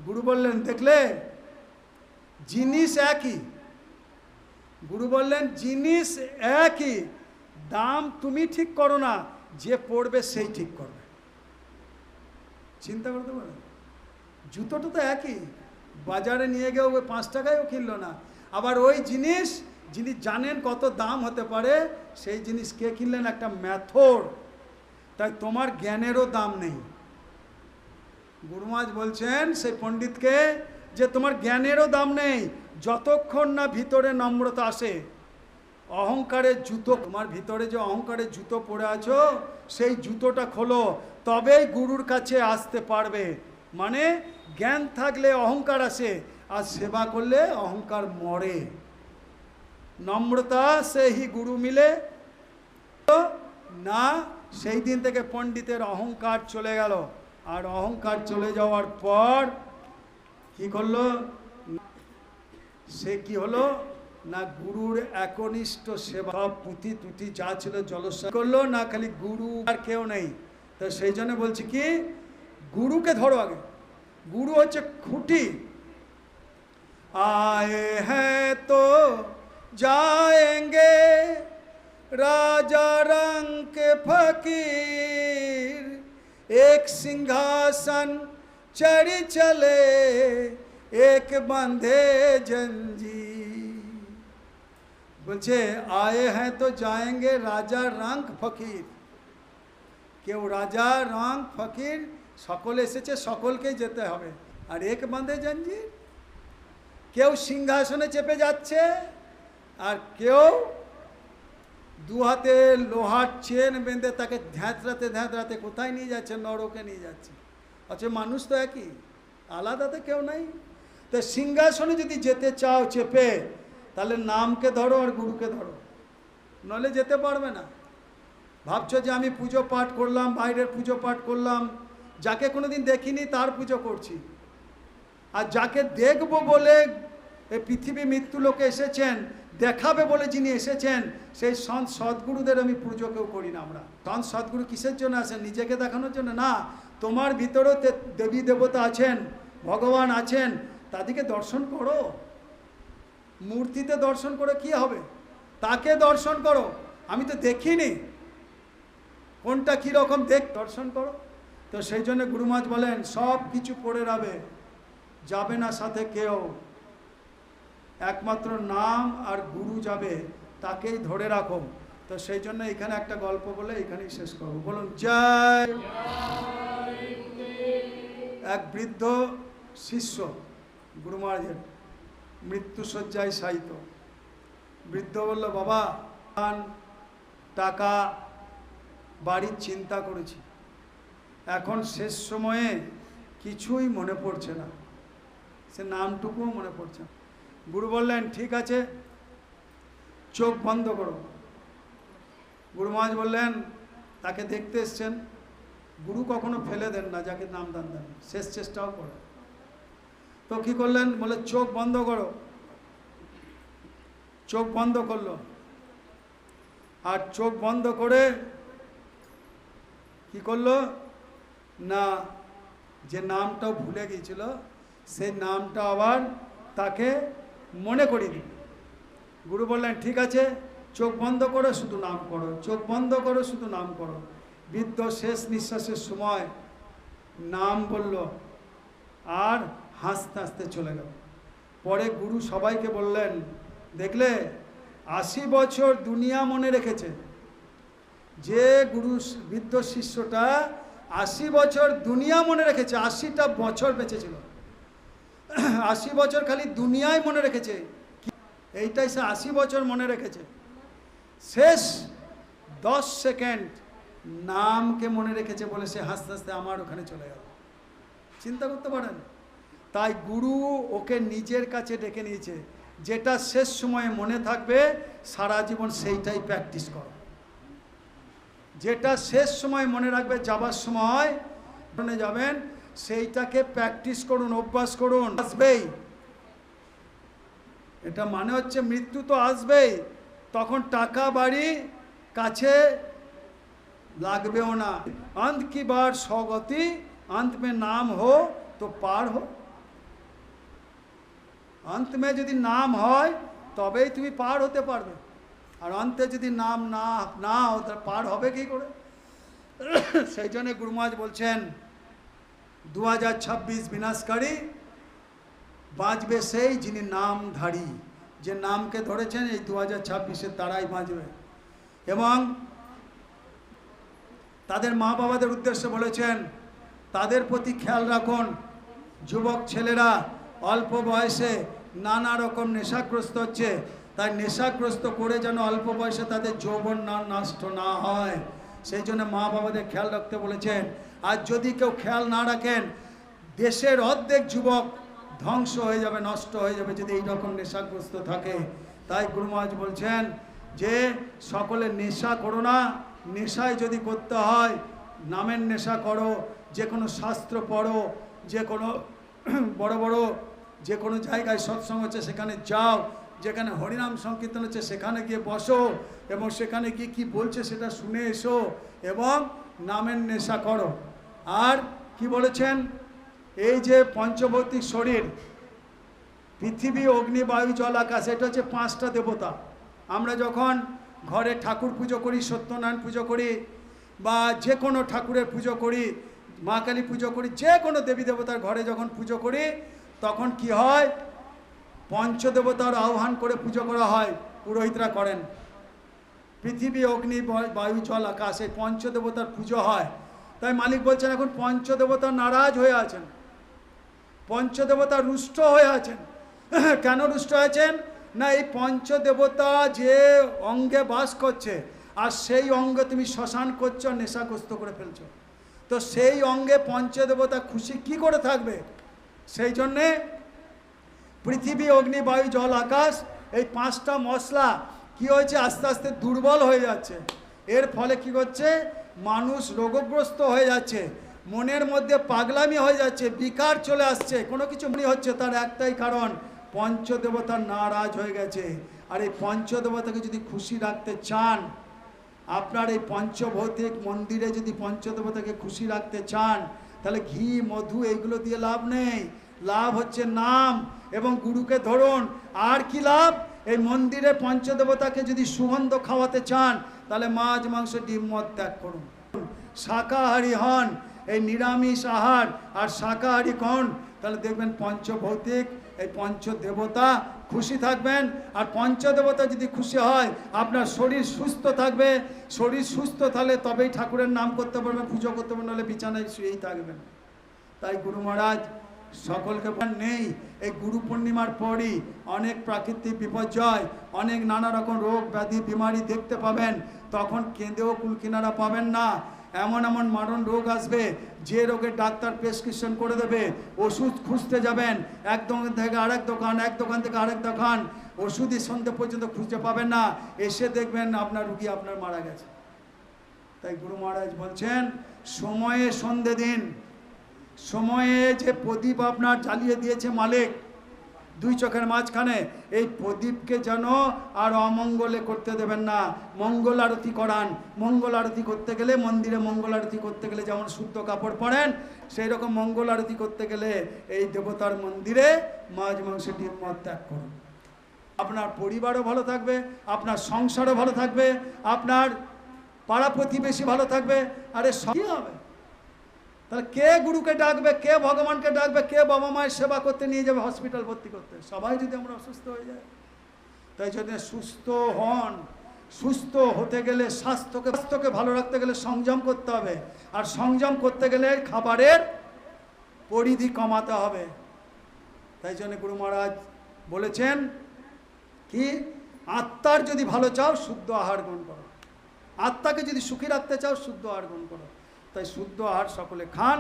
গুরু বললেন, দেখলে জিনিস একই। গুরু বললেন, জিনিস একই, দাম তুমি ঠিক করো না, যে পড়বে সেই ঠিক করবে। চিন্তা করতে পারো, জুতোটা তো একই, বাজারে নিয়ে গিয়ে ওই 5 টাকায়ও কিনলো না। আবার ওই জিনিস যিনি জানেন কত দাম হতে পারে, সেই জিনিস কে কিনলেন? একটা ম্যাথর। তাই তোমার জ্ঞানেরও দাম নেই। গুরু মহারাজ বলছেন সেই পণ্ডিতকে যে তোমার জ্ঞানেরও দাম নেই, যতক্ষণ না ভিতরে নম্রতা আসে। অহংকারের জুতো, তোমার ভিতরে যে অহংকারের জুতো পরে আছো, সেই জুতোটা খোলো, তবেই গুরুর কাছে আসতে পারবে। মানে জ্ঞান থাকলে অহংকার আসে, আর সেবা করলে অহংকার মরে। নম্রতা সে হি গুরু মিলে না। সেই দিন থেকে পণ্ডিতের অহংকার চলে গেল। আর অহংকার চলে যাওয়ার পর কি করলো, সে কি হলো না, গুরুর একনিষ্ঠ সেবা, পুঁথি টুথি যা ছিল জলস্য করলো না, খালি গুরু আর কেউ নেই। তো সেই জন্য বলছি কি, গুরুকে ধরো আগে, গুরু হচ্ছে খুঁটি। आए हैं तो जाएंगे राजा रंग के फकीर, एक सिंहासन चढ़ी चले एक बंधे जंजीर। বলছে आए हैं तो जाएंगे राजा रंग फकीर, কেউ রাজা রং ফকির সকল এসেছে, সকলকেই যেতে হবে। আর এক বাঁধে জঞ্জির, কেউ সিংহাসনে চেপে যাচ্ছে, আর কেউ দু হাতে লোহার চেন বেঁধে তাকে ধ্যাঁতরাতে ধ্যাঁতরাতে কোথায় নিয়ে যাচ্ছে? নরকে নিয়ে যাচ্ছে। অথচ মানুষ তো একই, আলাদাতে কেউ নাই। তো সিংহাসনে যদি যেতে চাও চেপে, তাহলে নামকে ধরো আর গুরুকে ধরো, নলে যেতে পারবে না। ভাবছো যে আমি পুজো পাঠ করলাম, বাইরের পুজো পাঠ করলাম, যাকে কোনোদিন দেখিনি তার পুজো করছি, আর যাকে দেখবো বলে এই পৃথিবী মৃত্যু লোকে এসেছেন, দেখাবে বলে যিনি এসেছেন, সেই সন্ত সদ্গুরুদের আমি পুজো কেউ করি না। আমরা সন্ত সদ্গুরু কিসের জন্য আসেন? নিজেকে দেখানোর জন্য না। তোমার ভিতরেও দেবী দেবতা আছেন, ভগবান আছেন, তাদেরকে দর্শন করো। মূর্তিতে দর্শন করে কি হবে? তাকে দর্শন করো। আমি তো দেখিনি, কোনটা কীরকম দেখ, দর্শন করো। তো সেই জন্য গুরু মহারাজ বলেন, সব কিছু পড়ে যাবে না সাথে কেউ, একমাত্র নাম আর গুরু যাবে, তাকেই ধরে রাখো। তো সেই জন্য এখানে একটা গল্প বলে এখানেই শেষ করবো। বলুন জয়। এক বৃদ্ধ শিষ্য গুরু মহারাজের, মৃত্যুশয্যায় শায়িত। বৃদ্ধ বলল, বাবা টাকা বাড়ির চিন্তা করেছি, এখন শেষ সময়ে কিছুই মনে পড়ছে না, সে নামটুকুও মনে পড়ছে না। গুরু বললেন, ঠিক আছে, চোখ বন্ধ করো। গুরু মহারাজ বললেন, তাকে দেখতে এসছেন, গুরু কখনো ফেলে দেন না যাকে নাম দান দেন, শেষ চেষ্টাও করে। তো কী করলেন, বলে চোখ বন্ধ করো। চোখ বন্ধ করলো, আর চোখ বন্ধ করে কি করলো না, যে নামটাও ভুলে গিয়েছিল সেই নামটা আবার তাকে মনে করিয়ে দিল। গুরু বললেন, ঠিক আছে, চোখ বন্ধ করো, শুধু নাম করো, চোখ বন্ধ করো, শুধু নাম করো। বৃদ্ধ শেষ নিঃশ্বাসের সময় নাম বলল আর হাসতে হাসতে চলে গেল। পরে গুরু সবাইকে বললেন, দেখলে 80 বছর দুনিয়া মনে রেখেছে। যে গুরু বৃদ্ধ শিষ্যটা 80 বছর দুনিয়া মনে রেখেছে, 80টা বছর বেঁচেছিল, 80 বছর খালি দুনিয়ায় মনে রেখেছে, এইটাই সে 80 বছর মনে রেখেছে। শেষ 10 সেকেন্ড নামকে মনে রেখেছে বলে সে হাসতে হাসতে আমার ওখানে চলে গেল। চিন্তা করতে পারেন? তাই গুরু ওকে নিজের কাছে ডেকে নিয়েছে, যেটা শেষ সময়ে মনে থাকবে সারা জীবন সেইটাই প্র্যাকটিস করো। যেটা শেষ সময় মনে রাখবে, যাবার সময় মনে যাবেন, সেইটাকে প্র্যাকটিস করুন, অভ্যাস করুন। আসবেই, এটা মানে হচ্ছে মৃত্যু তো আসবেই, তখন টাকা বাড়ি কাছে লাগবেও না। अंत की बार सौगति, अंत में नाम हो तो पार हो। अंत में যদি নাম হয় তবেই তুমি পার হতে পারবে, আর অন্তে যদি নাম না হয় তাহলে পার হবে কি করে? সেই জন্য গুরু মহারাজ বলছেন, 2026 বিনাশকারী, বাঁচবে সেই যিনি নামধারী। যে নামকে ধরেছেন এই 2026-এ তারাই বাঁচবে। এবং তাদের মা বাবাদের উদ্দেশ্যে বলেছেন, তাদের প্রতি খেয়াল রাখুন। যুবক ছেলেরা অল্প বয়সে নানা রকম নেশাগ্রস্ত হচ্ছে, তাই নেশাগ্রস্ত করে যেন অল্প বয়সে তাদের যৌবন নষ্ট না হয়, সেই জন্য মা বাবাদের খেয়াল রাখতে বলেছেন। আর যদি কেউ খেয়াল না রাখেন, দেশের অর্ধেক যুবক ধ্বংস হয়ে যাবে, নষ্ট হয়ে যাবে যদি এই রকম নেশাগ্রস্ত থাকে। তাই গুরু মহারাজ বলছেন যে সকলে নেশা করো না, নেশায় যদি করতে হয় নামের নেশা করো, যে কোনো শাস্ত্র পড়ো, যে কোনো বড় বড় যে কোনো জায়গায় সৎসঙ্গ হচ্ছে সেখানে যাও, যেখানে হরিনাম সংকীর্তন হচ্ছে সেখানে গিয়ে বসো, এবং সেখানে গিয়ে কী বলছে সেটা শুনে এসো এবং নামের নেশা করো। আর কি বলেছেন, এই যে পঞ্চভৌতিক শরীর, পৃথিবী, অগ্নি, বায়ু, জল, আকাশ, এটা হচ্ছে 5টা দেবতা। আমরা যখন ঘরে ঠাকুর পুজো করি, সত্যনারায়ণ পুজো করি, বা যে কোনো ঠাকুরের পুজো করি, মা কালী পুজো করি, যে কোনো দেবী দেবতার ঘরে যখন পুজো করি, তখন কি হয়, পঞ্চদেবতার আহ্বান করে পুজো করা হয়, পুরোহিতরা করেন। পৃথিবী, অগ্নি, বায়ু, জল, আকাশ, এই পঞ্চদেবতার পুজো হয়। তাই মালিক বলছেন, এখন পঞ্চদেবতা নারাজ হয়ে আছেন, পঞ্চদেবতা রুষ্ট হয়ে আছেন। কেন রুষ্ট হয়েছেন না, এই পঞ্চদেবতা যে অঙ্গে বাস করছে, আর সেই অঙ্গে তুমি শ্মশান করছো, নেশাগ্রস্ত করে ফেলছো, তো সেই অঙ্গে পঞ্চদেবতা খুশি কি করে থাকবে? সেই জন্যে পৃথিবী, অগ্নি, বায়ু, জল, আকাশ, এই 5টা মশলা কি হয়েছে, আস্তে আস্তে দুর্বল হয়ে যাচ্ছে। এর ফলে কি হচ্ছে, মানুষ রোগগ্রস্ত হয়ে যাচ্ছে, মনের মধ্যে পাগলামি হয়ে যাচ্ছে, বিকার চলে আসছে, কোনো কিছু মনে হচ্ছে। তার একটাই কারণ, পঞ্চদেবতা নারাজ হয়ে গেছে। আর এই পঞ্চদেবতাকে যদি খুশি রাখতে চান, আপনার এই পঞ্চভৌতিক মন্দিরে যদি পঞ্চদেবতাকে খুশি রাখতে চান, তাহলে ঘি, মধু এইগুলো দিয়ে লাভ নেই। লাভ হচ্ছে নাম এবং গুরুকে ধরুন। আর কি লাভ, এই মন্দিরে পঞ্চদেবতাকে যদি সুগন্ধ খাওয়াতে চান, তাহলে মাছ, মাংস, ডিম, মদ ত্যাগ করুন, শাকাহারী হন। এই নিরামিষ আহার আর শাকাহারী হন, তাহলে দেখবেন পঞ্চভৌতিক এই পঞ্চদেবতা খুশি থাকবেন। আর পঞ্চদেবতা যদি খুশি হয়, আপনার শরীর সুস্থ থাকবে। শরীর সুস্থ থাকলে তবেই ঠাকুরের নাম করতে পারবেন, পুজো করতে পারবেন, নাহলে বিছানায় শুয়েই থাকবেন। তাই গুরু মহারাজ সকলকে নেই। এই গুরু পূর্ণিমার পরই অনেক প্রাকৃতিক বিপর্যয়, অনেক নানা রকম রোগ ব্যাধি বিমারি দেখতে পাবেন। তখন কেঁদেও কুল কিনারা পাবেন না। এমন এমন মারণ রোগ আসবে, যে রোগের ডাক্তার প্রেসক্রিপশন করে দেবে, ওষুধ খুঁজতে যাবেন এক দোকান থেকে আরেক দোকান, এক দোকান থেকে আরেক দোকান, ওষুধই সন্ধ্যে পর্যন্ত খুঁজতে পাবেন না। এসে দেখবেন আপনার রুগী আপনার মারা গেছে। তাই গুরু মহারাজ বলছেন, সময়ে সন্ধে দিন। সময়ে যে প্রদীপ আপনার জ্বালিয়ে দিয়েছে মালিক দুই চোখের মাঝখানে, এই প্রদীপকে যেন আর অমঙ্গলে করতে দেবেন না। মঙ্গল আরতি করান। মঙ্গল আরতি করতে গেলে, মন্দিরে মঙ্গল আরতি করতে গেলে যেমন শুদ্ধ কাপড় পরেন, সেই রকম মঙ্গল আরতি করতে গেলে এই দেবতার মন্দিরে মাছ মাংস ডিম মদ ত্যাগ করুন। আপনার পরিবারও ভালো থাকবে, আপনার সংসারও ভালো থাকবে, আপনার পাড়া প্রতিবেশী ভালো থাকবে। আরে সবই হবে। তাহলে কে গুরুকে ডাকবে, কে ভগবানকে ডাকবে, কে বাবা মায়ের সেবা করতে নিয়ে যাবে হসপিটাল ভর্তি করতে? সবাই যদি আমরা অসুস্থ হয়ে যাই। তাই জন্য সুস্থ হন। সুস্থ হতে গেলে স্বাস্থ্যকে ভালো রাখতে গেলে সংযম করতে হবে। আর সংযম করতে গেলে খাবারের পরিধি কমাতে হবে। তাই জন্য গুরু মহারাজ বলেছেন কি, আত্মার যদি ভালো চাও শুদ্ধ আহার গ্রহণ করো। আত্মাকে যদি সুখী রাখতে চাও শুদ্ধ আহার গ্রহণ করো। তাই শুদ্ধ আহার সকলে খান,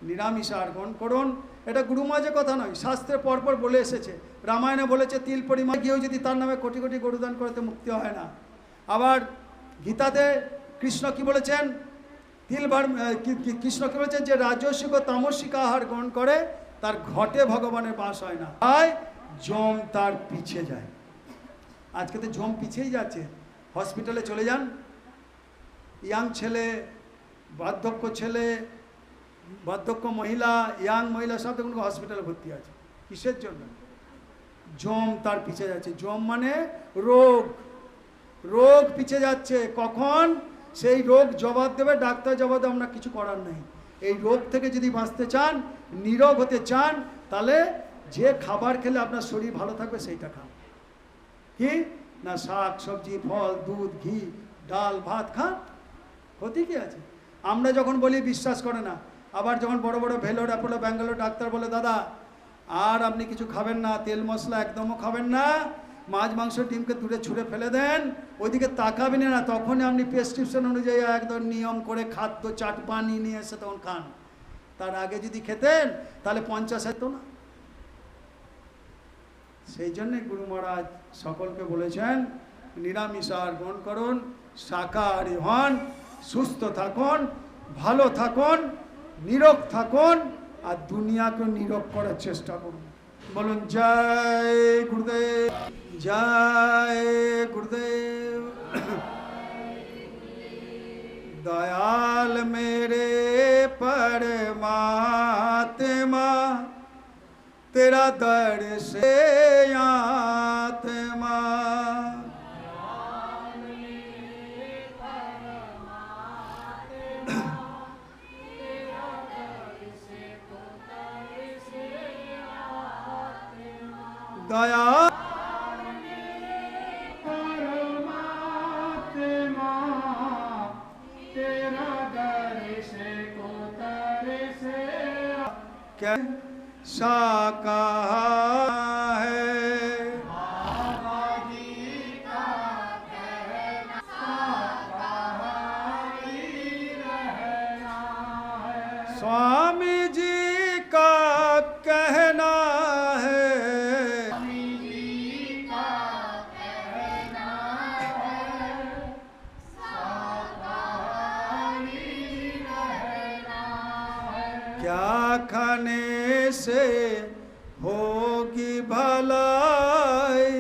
নিরামিষ আহার গ্রহণ করুন। এটা গুরু মহারাজের কথা নয়, শাস্ত্রে পরপর বলে এসেছে। রামায়ণে বলেছে, তিল পরিমাণ গিয়েও যদি তার নামে কোটি কোটি গরুদান করতে মুক্তি হয় না। আবার গীতাতে কৃষ্ণ কি বলেছেন, কৃষ্ণ কি বলেছেন, যে রাজস্বিক ও তামসিক আহার গ্রহণ করে তার ঘটে ভগবানের বাস হয় না, তাই জম তার পিছে যায়। আজকে তো জম পিছেই যাচ্ছে। হসপিটালে চলে যান, ইয়াং ছেলে, বার্ধক্য ছেলে, বার্ধক্য মহিলা, ইয়াং মহিলা সব দেখুন হসপিটালে ভর্তি আছে। কিসের জন্য? জম তার পিছে যাচ্ছে। জম মানে রোগ। রোগ পিছে যাচ্ছে। কখন সেই রোগ জবাব দেবে, ডাক্তার জবাব দেবে, আমরা কিছু করার নেই। এই রোগ থেকে যদি বাঁচতে চান, নিরোগ হতে চান, তাহলে যে খাবার খেলে আপনার শরীর ভালো থাকবে সেইটা খান। কি না, শাক সবজি, ফল, দুধ, ঘি, ডাল, ভাত খান। ক্ষতি কি আছে? আমরা যখন বলি বিশ্বাস করে না। আবার যখন বড় বড় ভেলোর, অ্যাপোলো, ব্যাঙ্গালোর ডাক্তার বলে, দাদা আর আপনি কিছু খাবেন না, তেল মশলা একদমও খাবেন না, মাছ মাংস ডিমকে দূরে ছুঁড়ে ফেলে দেন, ওইদিকে তাকাবেন না। তখনই আপনি প্রেসক্রিপশন অনুযায়ী একদম নিয়ম করে খাদ্য চাট পানি নিয়ে এসে তখন খান। তার আগে যদি খেতেন তাহলে 50 হতো না। সেই জন্যে গুরু মহারাজ সকলকে বলেছেন, নিরামিষ আহার গ্রহণ করুন, শাকাহারী হন, সুস্থ থাকুন, ভালো থাকুন, নীরোগ থাকুন, আর দুনিয়াকে নীরোগ করার চেষ্টা করুন। বলুন জয় গুরুদেব, জয় গুরুদেব। दयाल मेरे परमात्मा, तेरा दर से आत्मा, दया क्या शाकाहार है, स्वामी जी का कहना है, क्या खाने से होगी भलाई,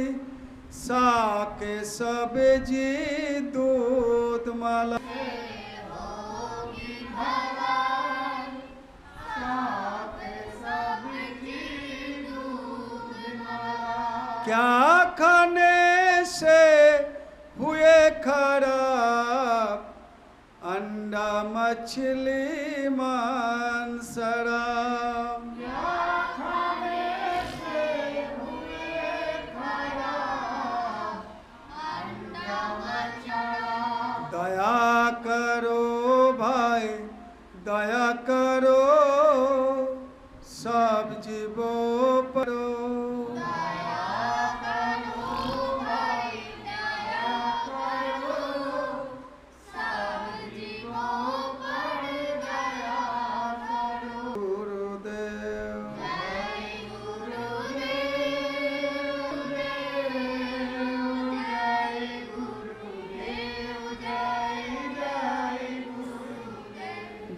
साग सब्जी दूध मलाई, क्या खाने से हुए खराब, अंडा मछली मांस शराब, दया करो भाई, दया करो, सब परो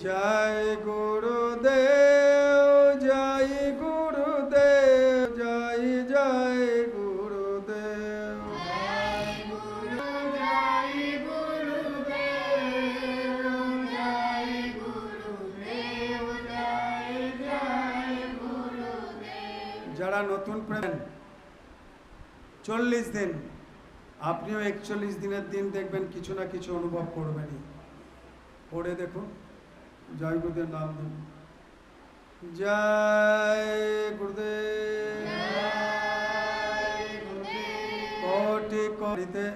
जय गुरुदेव जय गुरुदेव जय जय गुरुदेव যারা নতুন প্রেম 40 দিন আপনিও 41 দিনের দিন দেখবেন কিছু না কিছু অনুভব করবেনই পড়ে দেখুন जय गुरुदेव नाम दिन जय गुरुदेव कोटि कोटिते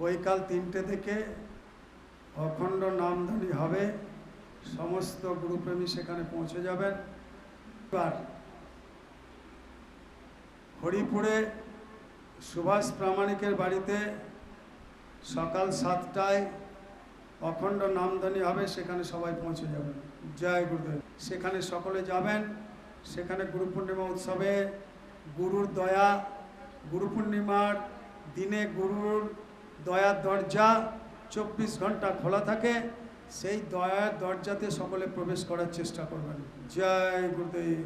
বৈকাল 3টে থেকে অখণ্ড নামধ্বনি হবে সমস্ত গুরুপ্রেমী সেখানে পৌঁছে যাবেন হরিপুরে সুভাষ প্রামাণিকের বাড়িতে সকাল 7টায় অখণ্ড নামধ্বনি হবে সেখানে সবাই পৌঁছে যাবেন জয় গুরুদেব সেখানে সকলে যাবেন সেখানে গুরু পূর্ণিমা উৎসবে গুরুর দয়া গুরু পূর্ণিমার দিনে গুরুর দয়ার দরজা 24 ঘন্টা খোলা থাকে সেই দয়ার দরজাতে সকলে প্রবেশ করার চেষ্টা করবেন জয় গুরুদেব।